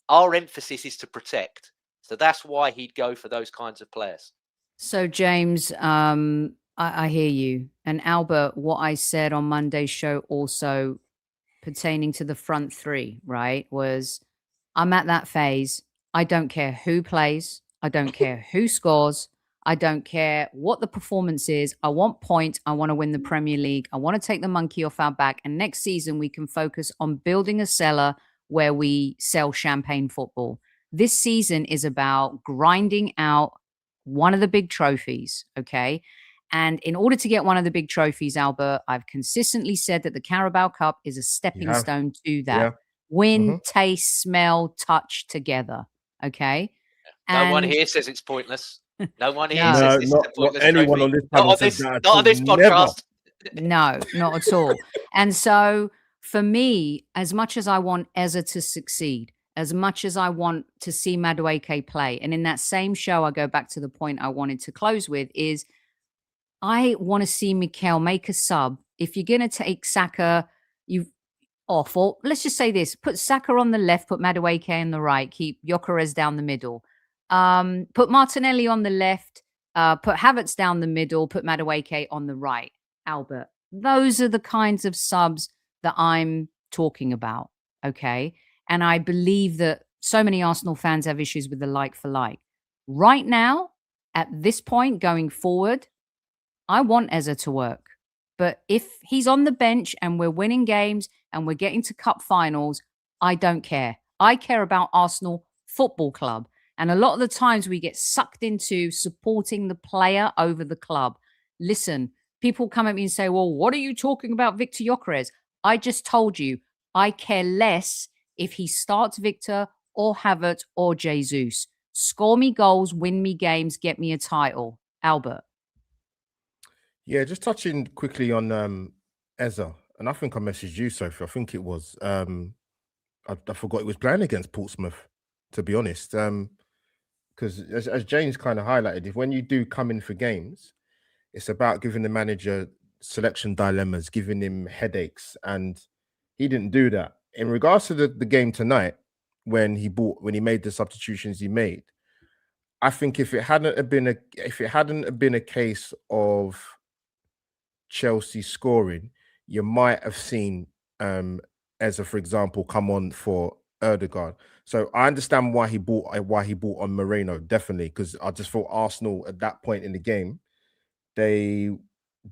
our emphasis is to protect. So that's why he'd go for those kinds of players. So, James, I hear you. And Albert, what I said on Monday's show also pertaining to the front three, right, was I'm at that phase. I don't care who plays. I don't care who scores. I don't care what the performance is. I want points. I want to win the Premier League. I want to take the monkey off our back. And next season, we can focus on building a cellar where we sell champagne football. This season is about grinding out one of the big trophies, okay? And in order to get one of the big trophies, Albert, I've consistently said that the Carabao Cup is a stepping stone to that. Yeah. Win, taste, smell, touch together, okay? No one here says it's pointless. No one here No. says this is a pointless anyone trophy. on this panel says that. Not on this podcast. No, not at all. And so for me, as much as I want Eze to succeed, as much as I want to see Madueke play, and in that same show, I go back to the point I wanted to close with is I want to see Mikel make a sub. If you're going to take Saka, or let's just say this, put Saka on the left, put Madueke on the right, keep GYÖKERES down the middle. Put Martinelli on the left, put Havertz down the middle, put Madueke on the right. Albert, those are the kinds of subs that I'm talking about, okay? And I believe that so many Arsenal fans have issues with the like for like. Right now, at this point, going forward, I want Eze to work. But if he's on the bench and we're winning games and we're getting to cup finals, I don't care. I care about Arsenal Football Club. And a lot of the times we get sucked into supporting the player over the club. Listen, people come at me and say, well, what are you talking about Victor GyoKeres? I just told you, I care less if he starts Victor or Havertz or Jesus. Score me goals, win me games, get me a title. Albert. Yeah, just touching quickly on Eze, and I think I messaged you, Sophie. I think it was. I forgot it was playing against Portsmouth, to be honest. Because as James kind of highlighted, if when you do come in for games, it's about giving the manager selection dilemmas, giving him headaches, and he didn't do that. In regards to the game tonight, when he made the substitutions he made, I think if it hadn't have been a case of Chelsea scoring, you might have seen Eze, for example, come on for Erdegaard. So I understand why he bought on Moreno, definitely, because I just thought Arsenal at that point in the game, they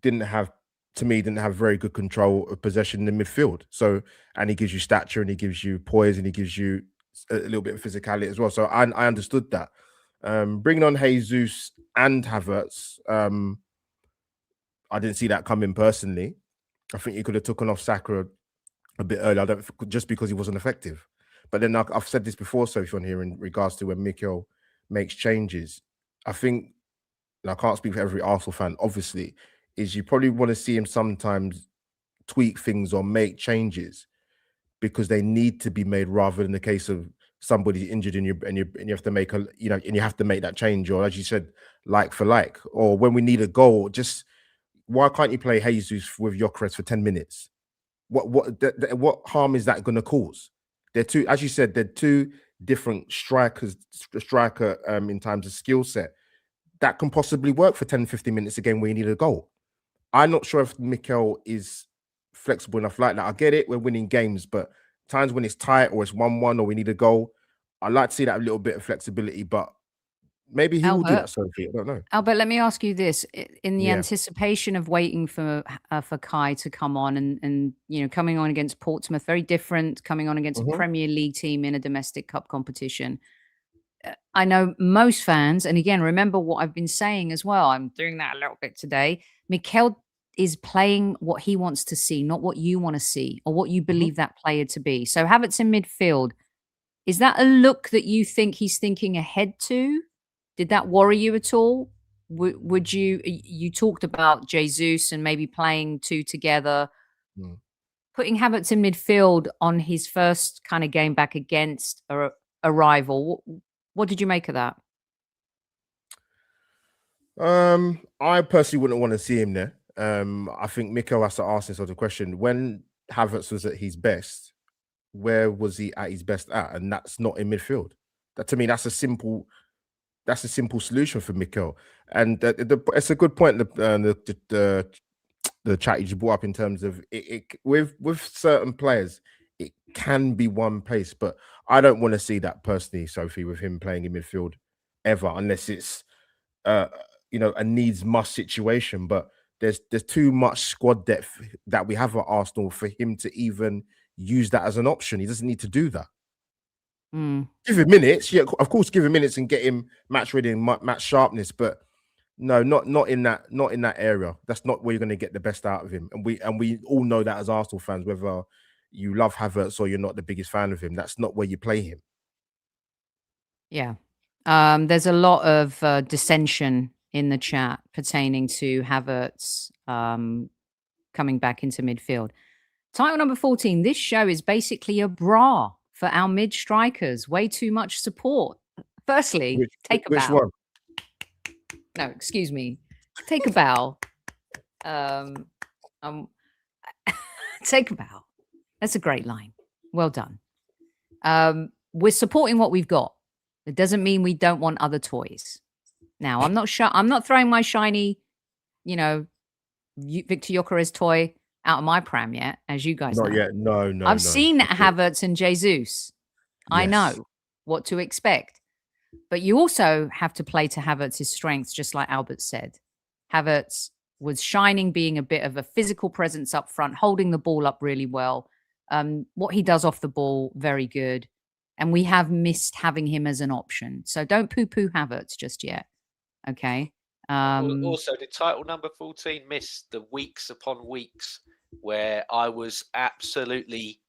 didn't have very good control of possession in the midfield. So, and he gives you stature and he gives you poise and he gives you a little bit of physicality as well. So I understood that. Bringing on Jesus and Havertz, I didn't see that coming personally. I think you could have taken off Saka a bit earlier, just because he wasn't effective. But then I've said this before, Sophie, on here in regards to when Mikel makes changes. I think, and I can't speak for every Arsenal fan, obviously, is you probably want to see him sometimes tweak things or make changes because they need to be made, rather than the case of somebody's injured and you have to make and you have to make that change, or as you said, like for like, or when we need a goal, just why can't you play Jesus with Gyokeres for 10 minutes? What harm is that going to cause? They're two, as you said, they're two different striker in terms of skill set that can possibly work for 10, 15 minutes a game where you need a goal. I'm not sure if Mikel is flexible enough like that. I get it, we're winning games, but times when it's tight or it's 1-1 or we need a goal, I like to see that little bit of flexibility, but maybe he will do Albert, that, Sophie. I don't know. Albert, let me ask you this: in the Yeah. anticipation of waiting for Kai to come on, and coming on against Portsmouth, very different, coming on against a Mhm. Premier League team in a domestic cup competition. I know most fans, and again, remember what I've been saying as well. I'm doing that a little bit today. Mikel is playing what he wants to see, not what you want to see or what you Mhm. believe that player to be. So Havertz in midfield, is that a look that you think he's thinking ahead to? Did that worry you at all? Would you talked about Jesus and maybe playing two together, Mm. putting Havertz in midfield on his first kind of game back against a rival? What did you make of that? I personally wouldn't want to see him there. I think Mikel has to ask himself the question: when Havertz was at his best, where was he at his best at? And that's not in midfield. That, to me, that's a simple solution for Mikel. And it's a good point. The chat you just brought up in terms of with certain players, it can be one place, but I don't want to see that personally, Sophie, with him playing in midfield ever, unless it's a needs must situation. But there's too much squad depth that we have at Arsenal for him to even use that as an option. He doesn't need to do that. Give him minutes, yeah, of course, give him minutes and get him match ready and match sharpness, but no, not in that area. That's not where you're going to get the best out of him. And we all know that as Arsenal fans, whether you love Havertz or you're not the biggest fan of him, that's not where you play him. Yeah. There's a lot of dissension in the chat pertaining to Havertz coming back into midfield. Title number 14. This show is basically a bra for our mid strikers. Way too much support. Firstly, take a bow. Which one? No, excuse me. Take a bow. Take a bow. That's a great line. Well done. We're supporting what we've got. It doesn't mean we don't want other toys. Now, I'm not throwing my shiny, Victor Gyokeres toy out of my pram yet, as you guys know. Not yet. No. I've seen Havertz and Jesus. I know what to expect. But you also have to play to Havertz's strengths, just like Albert said. Havertz was shining, being a bit of a physical presence up front, holding the ball up really well. What he does off the ball, very good. And we have missed having him as an option. So don't poo-poo Havertz just yet. Okay. Also, did title number 14 miss the weeks upon weeks where I was absolutely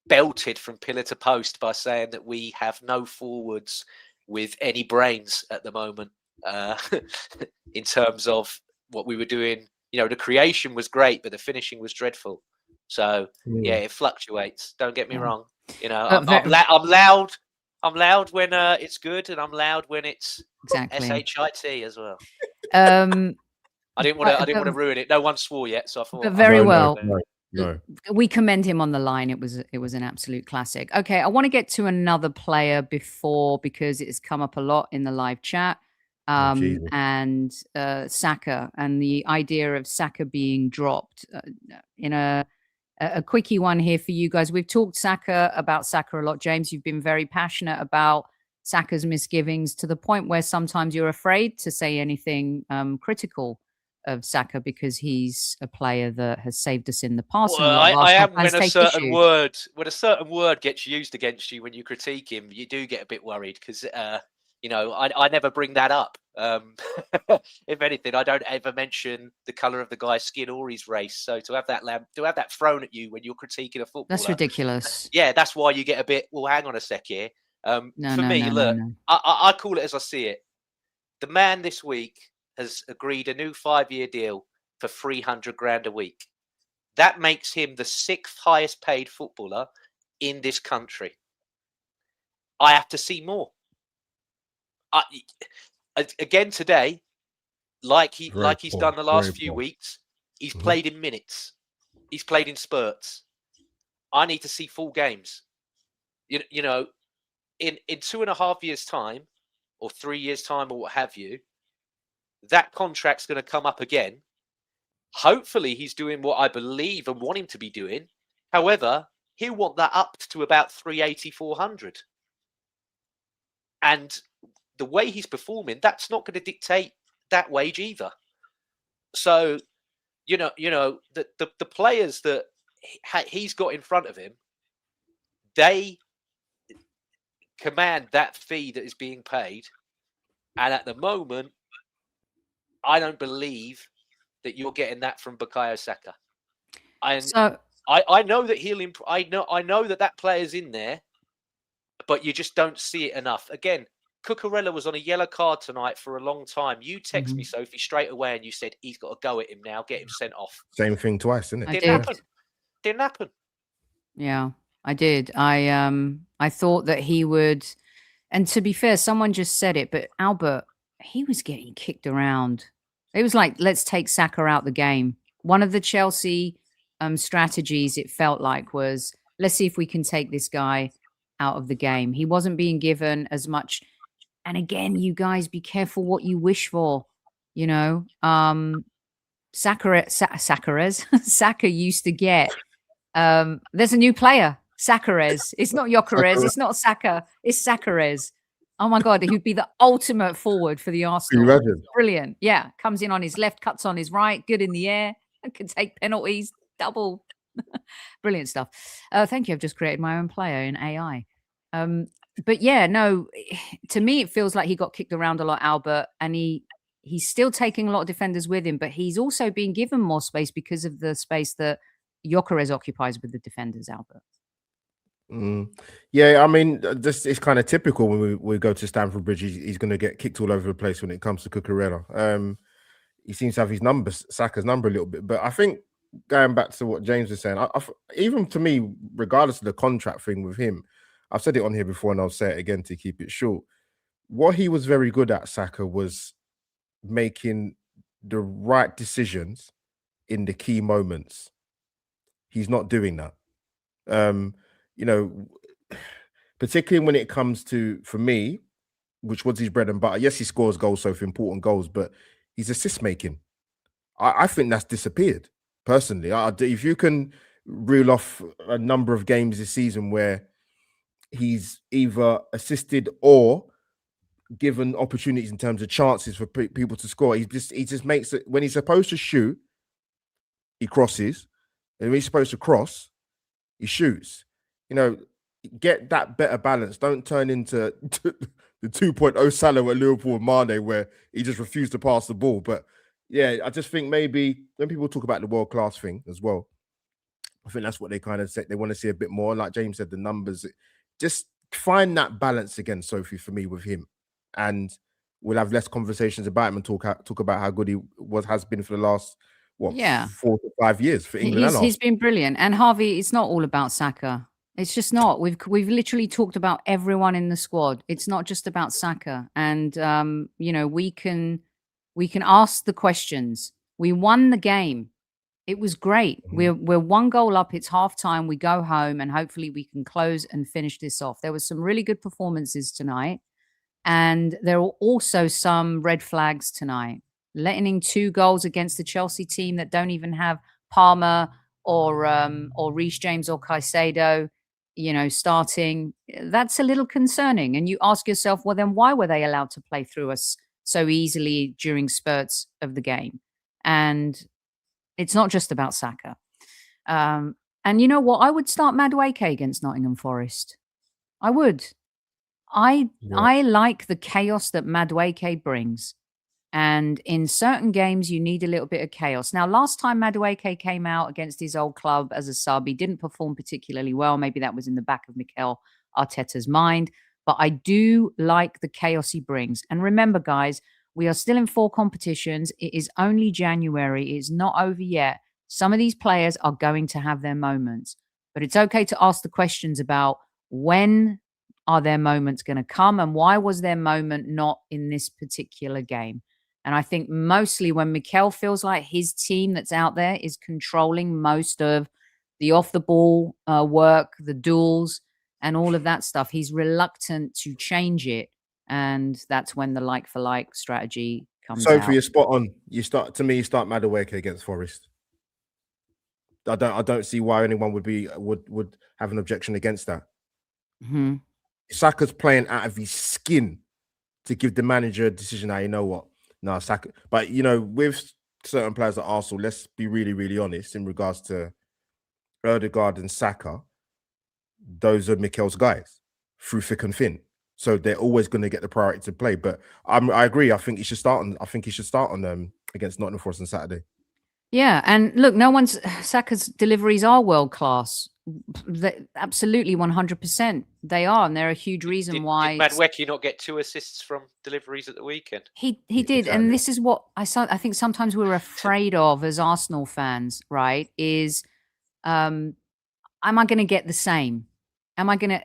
belted from pillar to post by saying that we have no forwards with any brains at the moment in terms of what we were doing? The creation was great, but the finishing was dreadful. So yeah, it fluctuates. Don't get me wrong. I'm loud. I'm loud when it's good, and I'm loud when it's shit as well. I didn't want to ruin it. No one swore yet, so I thought. But very well. No. We commend him on the line. It was an absolute classic. Okay, I want to get to another player because it's come up a lot in the live chat. And Saka, and the idea of Saka being dropped in a quickie one here for you guys. We've talked about Saka a lot. James, you've been very passionate about Saka's misgivings to the point where sometimes you're afraid to say anything critical of Saka because he's a player that has saved us in the past. Well, I am when a certain word gets used against you when you critique him, you do get a bit worried because I never bring that up. If anything, I don't ever mention the color of the guy's skin or his race. So to have that thrown at you when you're critiquing a footballer, that's ridiculous. Yeah, that's why you get a bit. Well, hang on a sec here. I call it as I see it. The man this week has agreed a new 5-year deal for 300 grand a week. That makes him the 6th highest paid footballer in this country. I have to see more. Again today, like he's done the last few weeks, he's played in minutes. He's played in spurts. I need to see full games. In 2.5 years' time, or 3 years' time, or what have you, that contract's going to come up again. Hopefully, he's doing what I believe and want him to be doing. However, he'll want that up to about 380, 400. And the way he's performing, that's not going to dictate that wage either. So, the players that he's got in front of him, they command that fee that is being paid. And at the moment, I don't believe that you're getting that from Bukayo Saka. And So I know that he'll improve. I know that player's in there, but you just don't see it enough. Again, Cucurella was on a yellow card tonight for a long time. You text me, Sophie, straight away, and you said he's got to go at him now, get him sent off. Same thing twice, isn't it? Didn't happen. Yeah, I did. I thought that he would, and to be fair, someone just said it, but Albert, he was getting kicked around. It was like, let's take Saka out the game. One of the Chelsea strategies, it felt like, was let's see if we can take this guy out of the game. He wasn't being given as much. And again, you guys, be careful what you wish for. Saka used to get. There's a new player, Sakares. It's not Gyökeres. It's not Saka. It's Sakares. Oh my God, he'd be the ultimate forward for the Arsenal. Brilliant. Yeah, comes in on his left, cuts on his right, good in the air, can take penalties, double. Brilliant stuff. Thank you. I've just created my own player in AI. But yeah, no, to me, it feels like he got kicked around a lot, Albert, and he's still taking a lot of defenders with him, but he's also being given more space because of the space that Gyökeres occupies with the defenders, Albert. Yeah, I mean, this is kind of typical when we go to Stamford Bridge. He's going to get kicked all over the place when it comes to Cucurella. He seems to have his numbers, Saka's number a little bit, but I think going back to what James was saying, even to me, regardless of the contract thing with him, I've said it on here before and I'll say it again to keep it short. What he was very good at, Saka, was making the right decisions in the key moments. He's not doing that. Particularly when it comes to, for me, which was his bread and butter. Yes, he scores goals, so for important goals, but he's assist making. I think that's disappeared, personally. If you can reel off a number of games this season where he's either assisted or given opportunities in terms of chances for people to score, he just makes it. When he's supposed to shoot, he crosses, and when he's supposed to cross, he shoots. Get that better balance. Don't turn into the 2.0 Salah at Liverpool and Mane, where he just refused to pass the ball. But yeah, I just think maybe when people talk about the world class thing as well, I think that's what they kind of say. They want to see a bit more. Like James said, the numbers. Just find that balance again, Sophie, for me with him, and we'll have less conversations about him and talk about how good he has been for the last 4 to 5 years for England. He's been brilliant. And Harvey, it's not all about Saka. It's just not. We've literally talked about everyone in the squad. It's not just about Saka. And we can ask the questions. We won the game. It was great. We're 1 goal up. It's halftime. We go home and hopefully we can close and finish this off. There were some really good performances tonight. And there were also some red flags tonight. Letting in 2 goals against the Chelsea team that don't even have Palmer or Reece James or Caicedo, starting. That's a little concerning. And you ask yourself, well, then why were they allowed to play through us so easily during spurts of the game? And it's not just about Saka. And you know what? I would start Madueke against Nottingham Forest. I would. I like the chaos that Madueke brings. And in certain games, you need a little bit of chaos. Now, last time Madueke came out against his old club as a sub, he didn't perform particularly well. Maybe that was in the back of Mikel Arteta's mind. But I do like the chaos he brings. And remember, guys, we are still in 4 competitions. It is only January. It is not over yet. Some of these players are going to have their moments. But it's okay to ask the questions about when are their moments going to come and why was their moment not in this particular game? And I think mostly when Mikel feels like his team that's out there is controlling most of the off-the-ball work, the duels, and all of that stuff, he's reluctant to change it. And that's when the like-for-like strategy comes out. Sophie, you're spot on. You start Madueke against Forest. I don't see why anyone would have an objection against that. Mm-hmm. Saka's playing out of his skin to give the manager a decision. Now, you know what? No, Saka. But, you know, with certain players at Arsenal, let's be really, really honest in regards to Ødegaard and Saka. Those are Mikel's guys through thick and thin. So they're always going to get the priority to play. But I agree. I think he should start on against Nottingham Forest on Saturday. Yeah, and look, Saka's deliveries are world class. Absolutely, 100%. They are, and they're a huge reason why. Did Madueke not get 2 assists from deliveries at the weekend? He did, and this is what I think sometimes we're afraid of as Arsenal fans, right? Is am I going to get the same? Am I going to?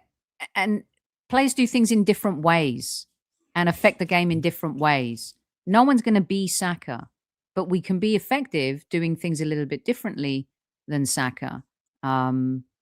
And players do things in different ways and affect the game in different ways. No one's going to be Saka, but we can be effective doing things a little bit differently than Saka.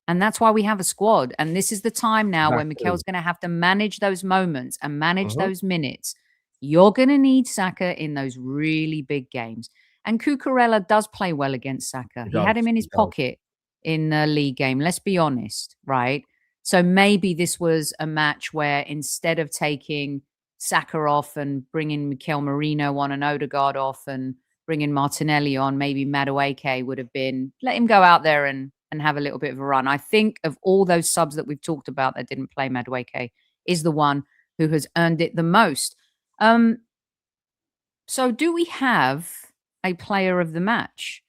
And that's why we have a squad. And this is the time now where Mikel's going to have to manage those moments and manage those minutes. You're going to need Saka in those really big games. And Cucurella does play well against Saka. He had him in his pocket in the league game. Let's be honest, right? So maybe this was a match where instead of taking Saka off and bringing Mikel Merino on and Ødegaard off and bringing Martinelli on, maybe Madueke would have been, let him go out there and have a little bit of a run. I think of all those subs that we've talked about that didn't play, Madueke is the one who has earned it the most. So do we have a player of the match?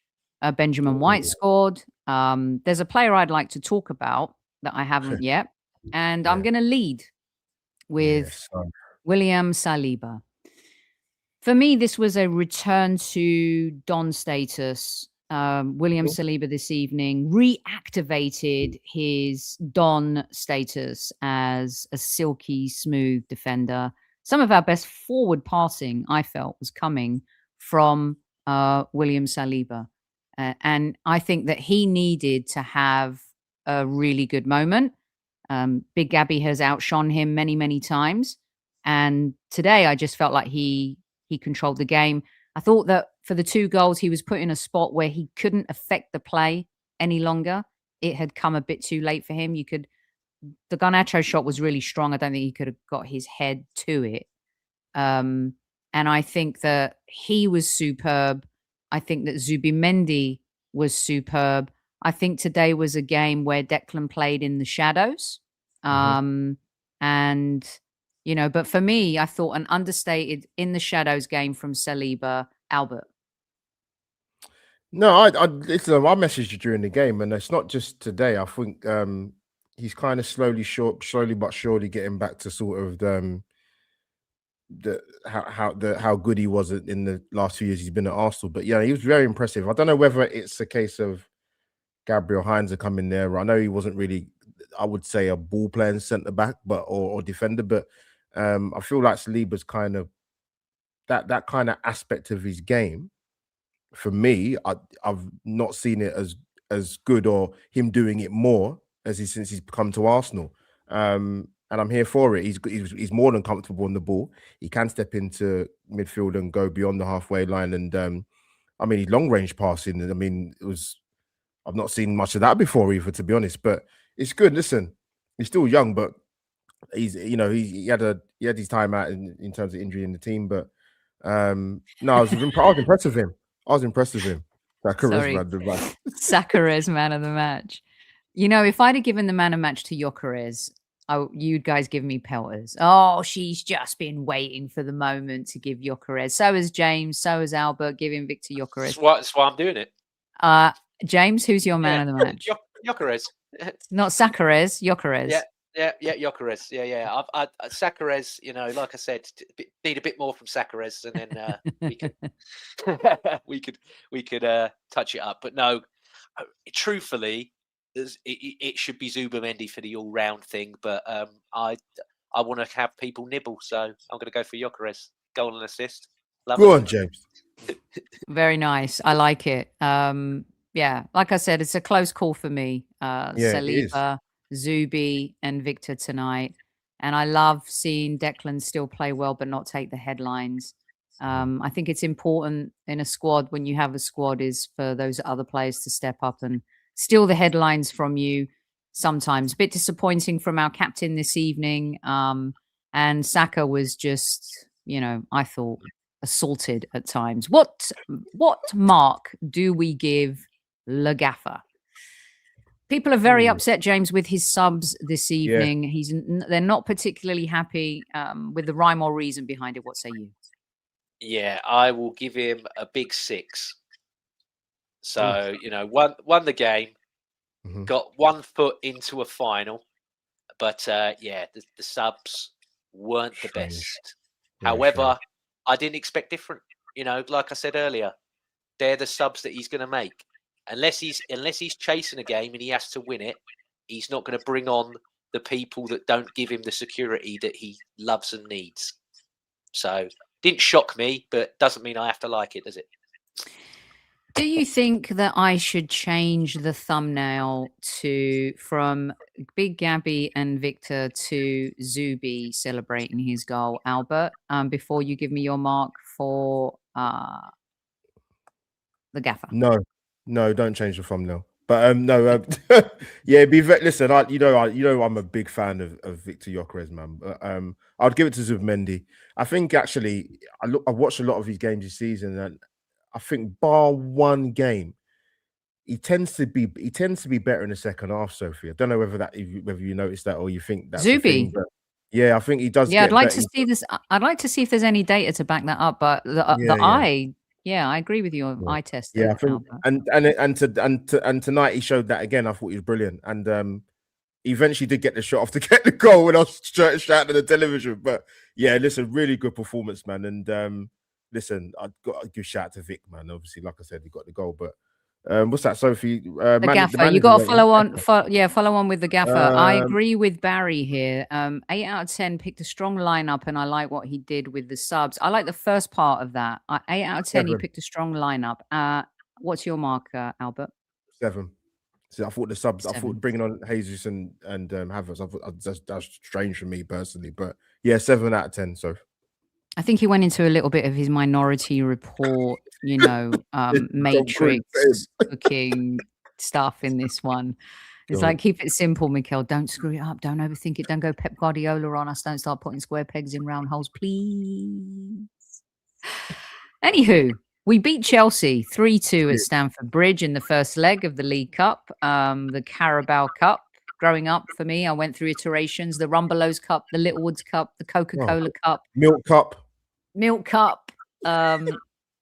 Benjamin White scored. There's a player I'd like to talk about that I haven't yet. And I'm going to lead with William Saliba. For me, this was a return to Don status. William Saliba this evening reactivated his Don status as a silky, smooth defender. Some of our best forward passing, I felt, was coming from William Saliba. And I think that he needed to have a really good moment. Big Gabby has outshone him many, many times. And today I just felt like he controlled the game. I thought that for the 2 goals, he was put in a spot where he couldn't affect the play any longer. It had come a bit too late for him. The Garnacho shot was really strong. I don't think he could have got his head to it. And I think that he was superb. I think that Zubimendi was superb. I think today was a game where Declan played in the shadows. And, you know, but for me, I thought an understated in the shadows game from Saliba, Albert. No, I messaged you during the game, and it's not just today. I think he's kind of slowly but surely getting back to sort of how good he was in the last few years he's been at Arsenal. But yeah, he was very impressive. I don't know whether it's a case of Gabriel Heinze coming there. I know he wasn't really, I would say, a ball playing centre back, or defender. But I feel like Saliba's kind of that kind of aspect of his game. For me, I've not seen it as good, or him doing it more since he's come to Arsenal. And I'm here for it. He's more than comfortable on the ball. He can step into midfield and go beyond the halfway line. And I mean, he's long range passing. I mean, I've not seen much of that before either, to be honest. But it's good. Listen, he's still young, but he had his time out in terms of injury in the team. But no, I was impressed with him. Gyökeres, man of the match. You know, if I'd have given the man of match to Gyökeres, you guys give me pelters. Oh, she's just been waiting for the moment to give Gyökeres. So has James. So has Albert giving Victor Gyökeres. That's why I'm doing it. James, who's your man of the match? Gyökeres. Not Gyökeres, Gyökeres. Yeah, Gyökeres. Yeah. Gyökeres, you know, like I said, need a bit more from Gyökeres, and then we could touch it up. But no, truthfully, it should be Zubimendi for the all-round thing. But I want to have people nibble, so I'm going to go for Gyökeres. Goal and assist. Go on, James. Very nice. I like it. Yeah, like I said, it's a close call for me. Saliba, Zubi, and Victor tonight. And I love seeing Declan still play well, but not take the headlines. I think it's important in a squad, when you have a squad, is for those other players to step up and steal the headlines from you. sometimes. A bit disappointing from our captain this evening. And Saka was just, I thought assaulted at times. What mark do we give Le Gaffer? People are very upset, James, with his subs this evening. They're not particularly happy with the rhyme or reason behind it. What say you? Yeah, I will give him a big 6. So, won the game, got 1 foot into a final. But, the subs weren't the best. However, I didn't expect different. Like I said earlier, they're the subs that he's going to make. Unless he's chasing a game and he has to win it, he's not going to bring on the people that don't give him the security that he loves and needs. So, didn't shock me, but doesn't mean I have to like it, does it? Do you think that I should change the thumbnail from Big Gabby and Victor to ZUBI celebrating his goal, Albert, before you give me your mark for the gaffer? No, don't change the thumbnail. But listen, I'm a big fan of Victor Gyokeres, man. But I'd give it to Zubimendi. I think actually I watched a lot of his games this season, and I think bar one game, he tends to be better in the second half, Sophie. I don't know whether you noticed that or you think that's ZUBI. But yeah, I think he does. Yeah, I'd like to see this. I'd like to see if there's any data to back that up. But eye, I agree with you on eye test. Yeah, I think, and tonight he showed that again. I thought he was brilliant, and he eventually did get the shot off to get the goal when I was shouting at the television. But yeah, listen, really good performance, man. And listen, I've got to give shout out to Vic, man. Obviously, like I said, he got the goal, but what's that, Sophie? The gaffer. You got to follow on. Follow on with the gaffer. I agree with Barry here. 8 out of 10 picked a strong lineup, and I like what he did with the subs. I like the first part of that. 8 out of 10, he picked a strong lineup. What's your mark, Albert? 7. So I thought the subs. 7. I thought bringing on Jesus and Havertz. I thought that's strange for me personally, but yeah, 7 out of 10. So. I think he went into a little bit of his Minority Report, Matrix cooking stuff in this one. It's like, keep it simple, Mikel. Don't screw it up. Don't overthink it. Don't go Pep Guardiola on us. Don't start putting square pegs in round holes, please. Anywho, we beat Chelsea 3-2 at Stamford Bridge in the first leg of the League Cup, the Carabao Cup. Growing up, for me, I went through iterations: the Rumbelows Cup, the Littlewoods Cup, the Coca-Cola Cup, Milk Cup.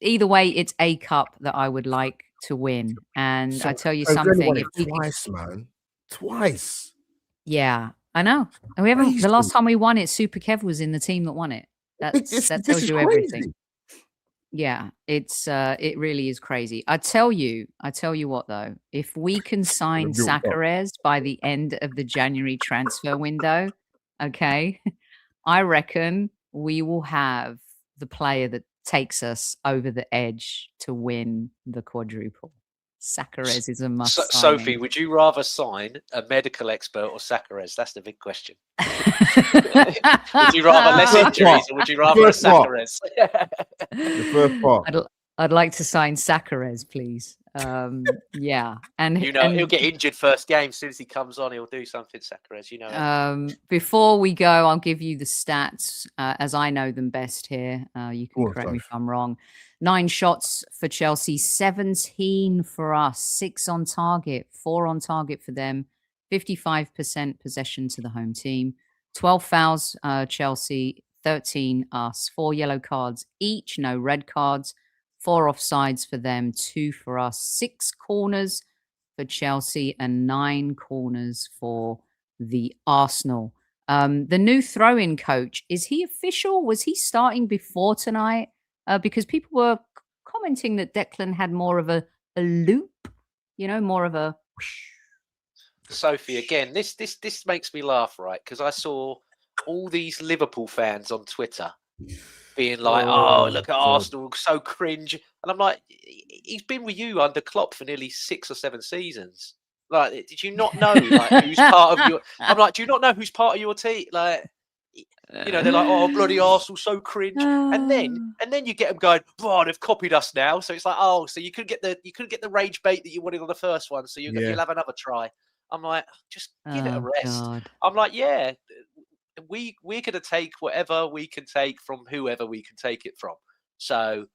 Either way, it's a cup that I would like to win. And I tell you something, if twice, man, twice. Yeah, I know. And we haven't. The last time we won it, Super Kev was in the team that won it. That tells you everything. Yeah, it really is crazy. I tell you what though, if we can sign Gyökeres by the end of the January transfer window, okay, I reckon we will have the player that takes us over the edge to win the quadruple. Gyökeres is a must. Sophie, would you rather sign a medical expert or Gyökeres? That's the big question. Would you rather less injuries or would you rather a Gyökeres? The first part. I'd like to sign Gyökeres, please. Yeah, and he'll get injured first game. As soon as he comes on, he'll do something. Gyökeres, Before we go, I'll give you the stats as I know them best here. You can correct me if I'm wrong. 9 shots for Chelsea, 17 for us, 6 on target, 4 on target for them, 55% possession to the home team, 12 fouls Chelsea, 13 us, 4 yellow cards each, no red cards. 4 offsides for them, 2 for us, 6 corners for Chelsea and 9 corners for the Arsenal. The new throw-in coach, is he official? Was he starting before tonight? Because people were commenting that Declan had more of a loop, more of a whoosh. Sophie, again, this makes me laugh, right? Because I saw all these Liverpool fans on Twitter being like, oh, look at Arsenal, so cringe. And I'm like, he's been with you under Klopp for nearly 6 or 7 seasons. Like, did you not know who's part of your... I'm like, do you not know who's part of your team? Like, they're like, oh, bloody Arsenal, so cringe. And then you get them going, oh, they've copied us now. So it's like, oh, so you couldn't get the rage bait that you wanted on the first one. So you'll have another try. I'm like, just give it a rest. God. I'm like, yeah, we're going to take whatever we can take from whoever we can take it from. So,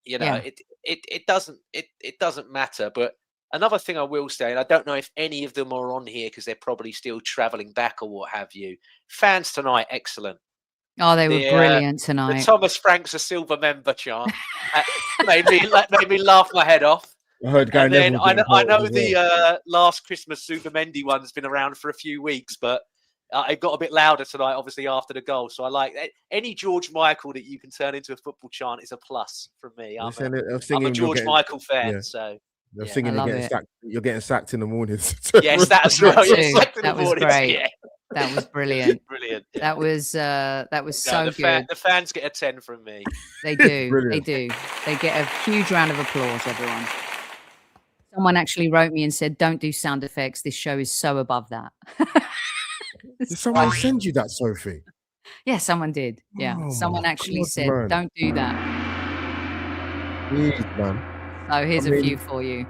you know, Yeah. it doesn't matter. But another thing I will say, and I don't know if any of them are on here because they're probably still traveling back or what have you. Fans tonight, excellent. Oh, they were brilliant The tonight. Thomas Frank's a silver member chant made me laugh my head off. I heard Guy And then Neville I getting know voted as the well. last Christmas Subamendi one's been around for a few weeks, but it got a bit louder tonight, obviously after the goal. So I like any George Michael that you can turn into a football chant is a plus from me. I'm a George Michael fan, so they're yeah. singing. I love You're getting it. sacked. You're getting sacked in the mornings. Yes, that's That right. too. Yes, sacked in That the was mornings, great. yeah. That was brilliant. Brilliant. Yeah. That was so the good. The fans get a 10 from me. They do. They Brilliant. do. They get a huge round of applause, everyone. Someone actually wrote me and said, "Don't do sound effects. This show is so above that." Did someone send you that, Sophie? Yeah, someone did. Yeah. Oh Someone my actually God, said, man. "Don't do that." Jeez, man. So here's a few for you.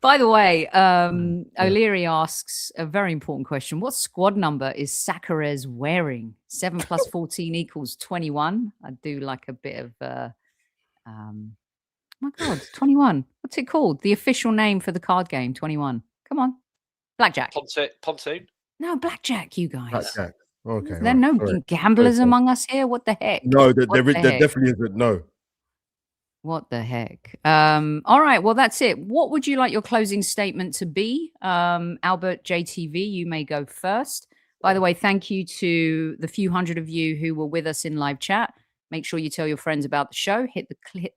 By the way, O'Leary asks a very important question. What squad number is Sakares wearing? 7 + 14 = 21. I do like a bit of, my God, 21. What's it called? The official name for the card game, 21. Come on. Blackjack. Pontoon? No, blackjack, you guys. Blackjack. Okay. There are no gamblers among us here. What the heck? No, there definitely isn't. No. What the heck? All right. Well, that's it. What would you like your closing statement to be? Albert JTV, you may go first. By the way, thank you to the few hundred of you who were with us in live chat. Make sure you tell your friends about the show. Hit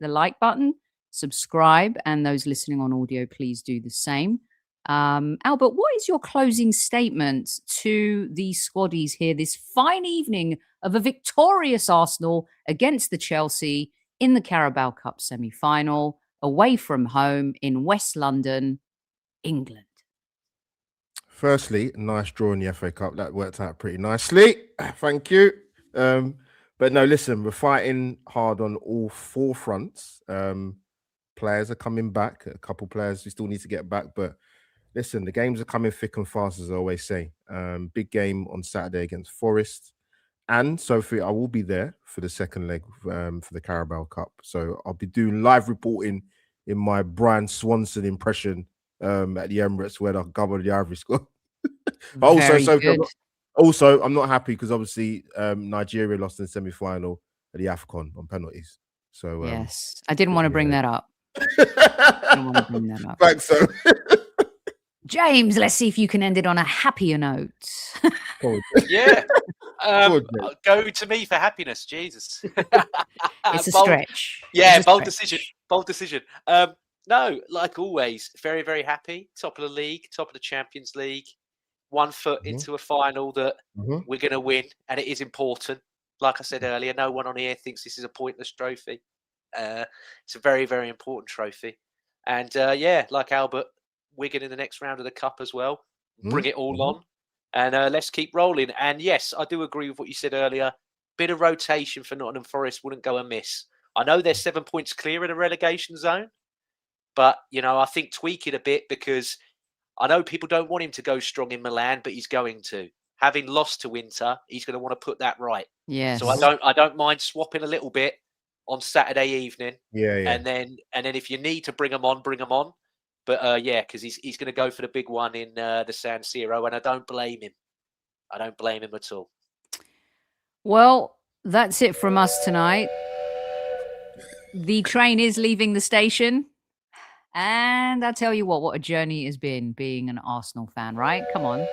the like button, subscribe, and those listening on audio, please do the same. Albert, what is your closing statement to the squaddies here this fine evening of a victorious Arsenal against the Chelsea in the Carabao Cup Semi-Final, away from home in West London, England? Firstly, nice draw in the FA Cup. That worked out pretty nicely. Thank you. But no, listen, we're fighting hard on all 4 fronts. Players are coming back. A couple players we still need to get back. But listen, the games are coming thick and fast, as I always say. Big game on Saturday against Forest. And Sophie, I will be there for the second leg for the Carabao Cup. So I'll be doing live reporting in my Brian Swanson impression at the Emirates where they'll cover the Highbury Squad. But also, Sophie, I'm not happy because obviously Nigeria lost in the semi-final at the AFCON on penalties. So yes, I didn't want to bring that up. I didn't want to bring that up. Thanks, so. James, let's see if you can end it on a happier note. Yeah. Go to me for happiness, Jesus. It's a stretch. Yeah, bold decision. Bold decision. No, like always, very, very happy. Top of the league, top of the Champions League. 1 foot into a final that we're going to win, and it is important. Like I said earlier, no one on here thinks this is a pointless trophy. It's a very, very important trophy. And yeah, like Albert, Wigan in the next round of the Cup as well. Bring it all on. And let's keep rolling. And yes, I do agree with what you said earlier. Bit of rotation for Nottingham Forest wouldn't go amiss. I know they're 7 points clear in the relegation zone, but, you know, I think tweak it a bit because I know people don't want him to go strong in Milan, but he's going to. Having lost to Inter, he's going to want to put that right. Yes. So I don't mind swapping a little bit on Saturday evening. Yeah. And then if you need to bring him on, bring him on. But yeah, because he's going to go for the big one in the San Siro, and I don't blame him. I don't blame him at all. Well, that's it from us tonight. The train is leaving the station. And I tell you what a journey it has been being an Arsenal fan, right? Come on.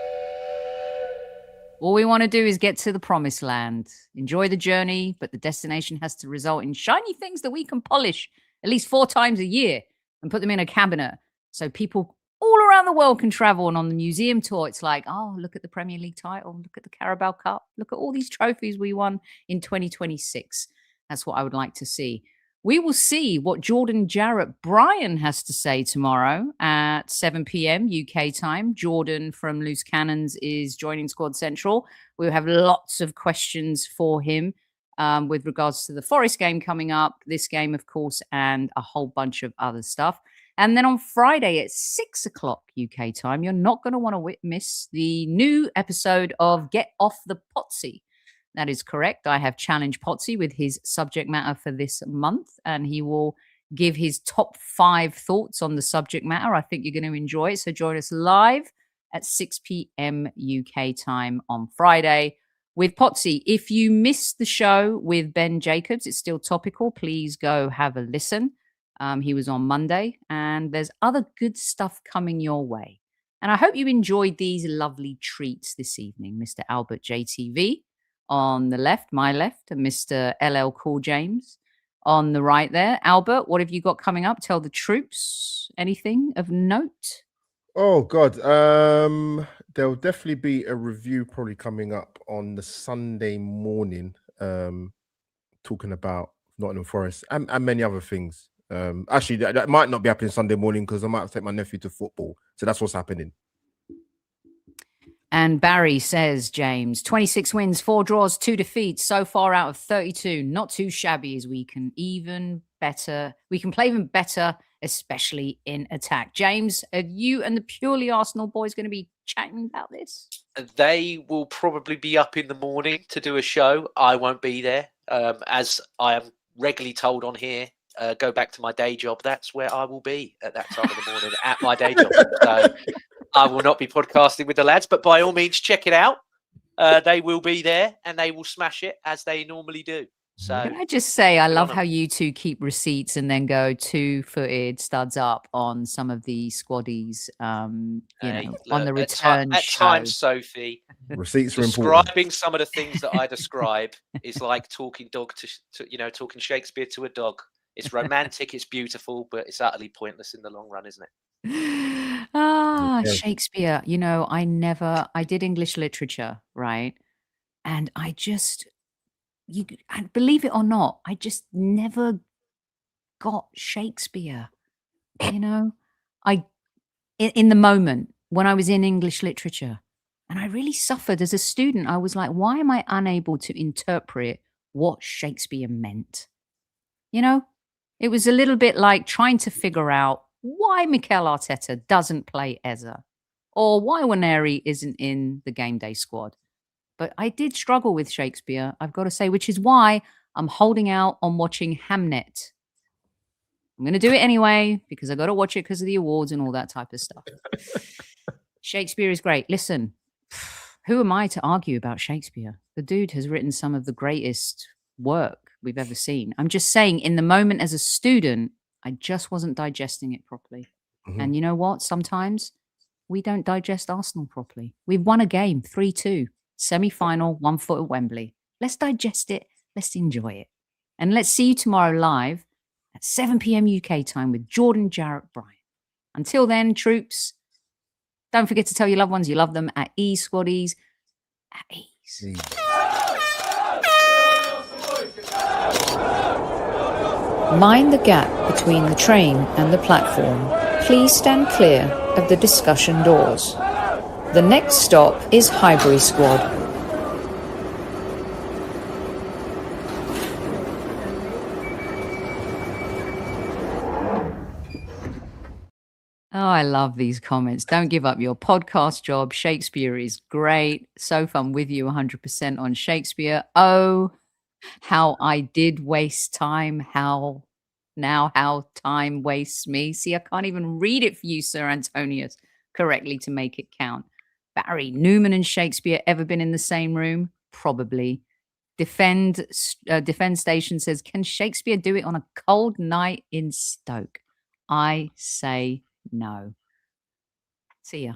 All we want to do is get to the promised land. Enjoy the journey, but the destination has to result in shiny things that we can polish at least 4 times a year and put them in a cabinet. So people all around the world can travel. And on the museum tour, it's like, oh, look at the Premier League title. Look at the Carabao Cup. Look at all these trophies we won in 2026. That's what I would like to see. We will see what Jordan Jarrett Bryan has to say tomorrow at 7 p.m. UK time. Jordan from Loose Cannons is joining Squad Central. We'll have lots of questions for him. with regards to the Forest game coming up, this game, of course, and a whole bunch of other stuff. And then on Friday at 6 o'clock UK time, you're not going to want to miss the new episode of Get Off the Potsy. That is correct. I have challenged Potsy with his subject matter for this month, and he will give his top 5 thoughts on the subject matter. I think you're going to enjoy it. So join us live at 6 p.m. UK time on Friday with Potsy. If you missed the show with Ben Jacobs, it's still topical. Please go have a listen. He was on Monday, and there's other good stuff coming your way. And I hope you enjoyed these lovely treats this evening. Mr. Albert JTV on the left, my left, and Mr. LL Cool James on the right there. Albert, what have you got coming up? Tell the troops anything of note. Oh God, there'll definitely be a review probably coming up on the Sunday morning, talking about Nottingham Forest and many other things. Actually, that might not be happening Sunday morning because I might have to take my nephew to football. So that's what's happening. And Barry says, James, 26 wins, 4 draws, 2 defeats so far out of 32. Not too shabby, as we can play even better, especially in attack. James, are you and the purely Arsenal boys going to be chatting about this? They will probably be up in the morning to do a show. I won't be there. As I am regularly told on here, go back to my day job. That's where I will be at that time of the morning at my day job. So I will not be podcasting with the lads, but by all means, check it out. They will be there and they will smash it as they normally do. So can I just say, I love how you two keep receipts and then go 2-footed studs up on some of the squaddies, on the return at show. times, Sophie, Receipts are describing important. some of the things that I describe is like talking talking Shakespeare to a dog. It's romantic, it's beautiful, but it's utterly pointless in the long run, isn't it? Shakespeare. I did English literature, right? And believe it or not, I just never got Shakespeare. In the moment when I was in English literature, and I really suffered as a student. I was like, why am I unable to interpret what Shakespeare meant? It was a little bit like trying to figure out why Mikel Arteta doesn't play Eze or why Waneri isn't in the game day squad. But I did struggle with Shakespeare, I've got to say, which is why I'm holding out on watching Hamnet. I'm going to do it anyway because I got to watch it because of the awards and all that type of stuff. Shakespeare is great. Listen, who am I to argue about Shakespeare? The dude has written some of the greatest work we've ever seen. I'm just saying, in the moment as a student, I just wasn't digesting it properly. Mm-hmm. And you know what? Sometimes we don't digest Arsenal properly. We've won a game 3-2, semi-final, 1 foot at Wembley. Let's digest it. Let's enjoy it. And let's see you tomorrow live at 7 p.m. UK time with Jordan Jarrett Bryan. Until then, troops, don't forget to tell your loved ones you love them at ease, squaddies. At ease. Mind the gap between the train and the platform. Please stand clear of the discussion doors. The next stop is Highbury Squad. Oh, I love these comments. Don't give up your podcast job. Shakespeare is great. So fun with you 100% on Shakespeare. Oh, how I did waste time. How time wastes me. See, I can't even read it for you, Sir Antonius, correctly to make it count. Barry, Newman and Shakespeare ever been in the same room? Probably. Defend Station says, can Shakespeare do it on a cold night in Stoke? I say no. See ya.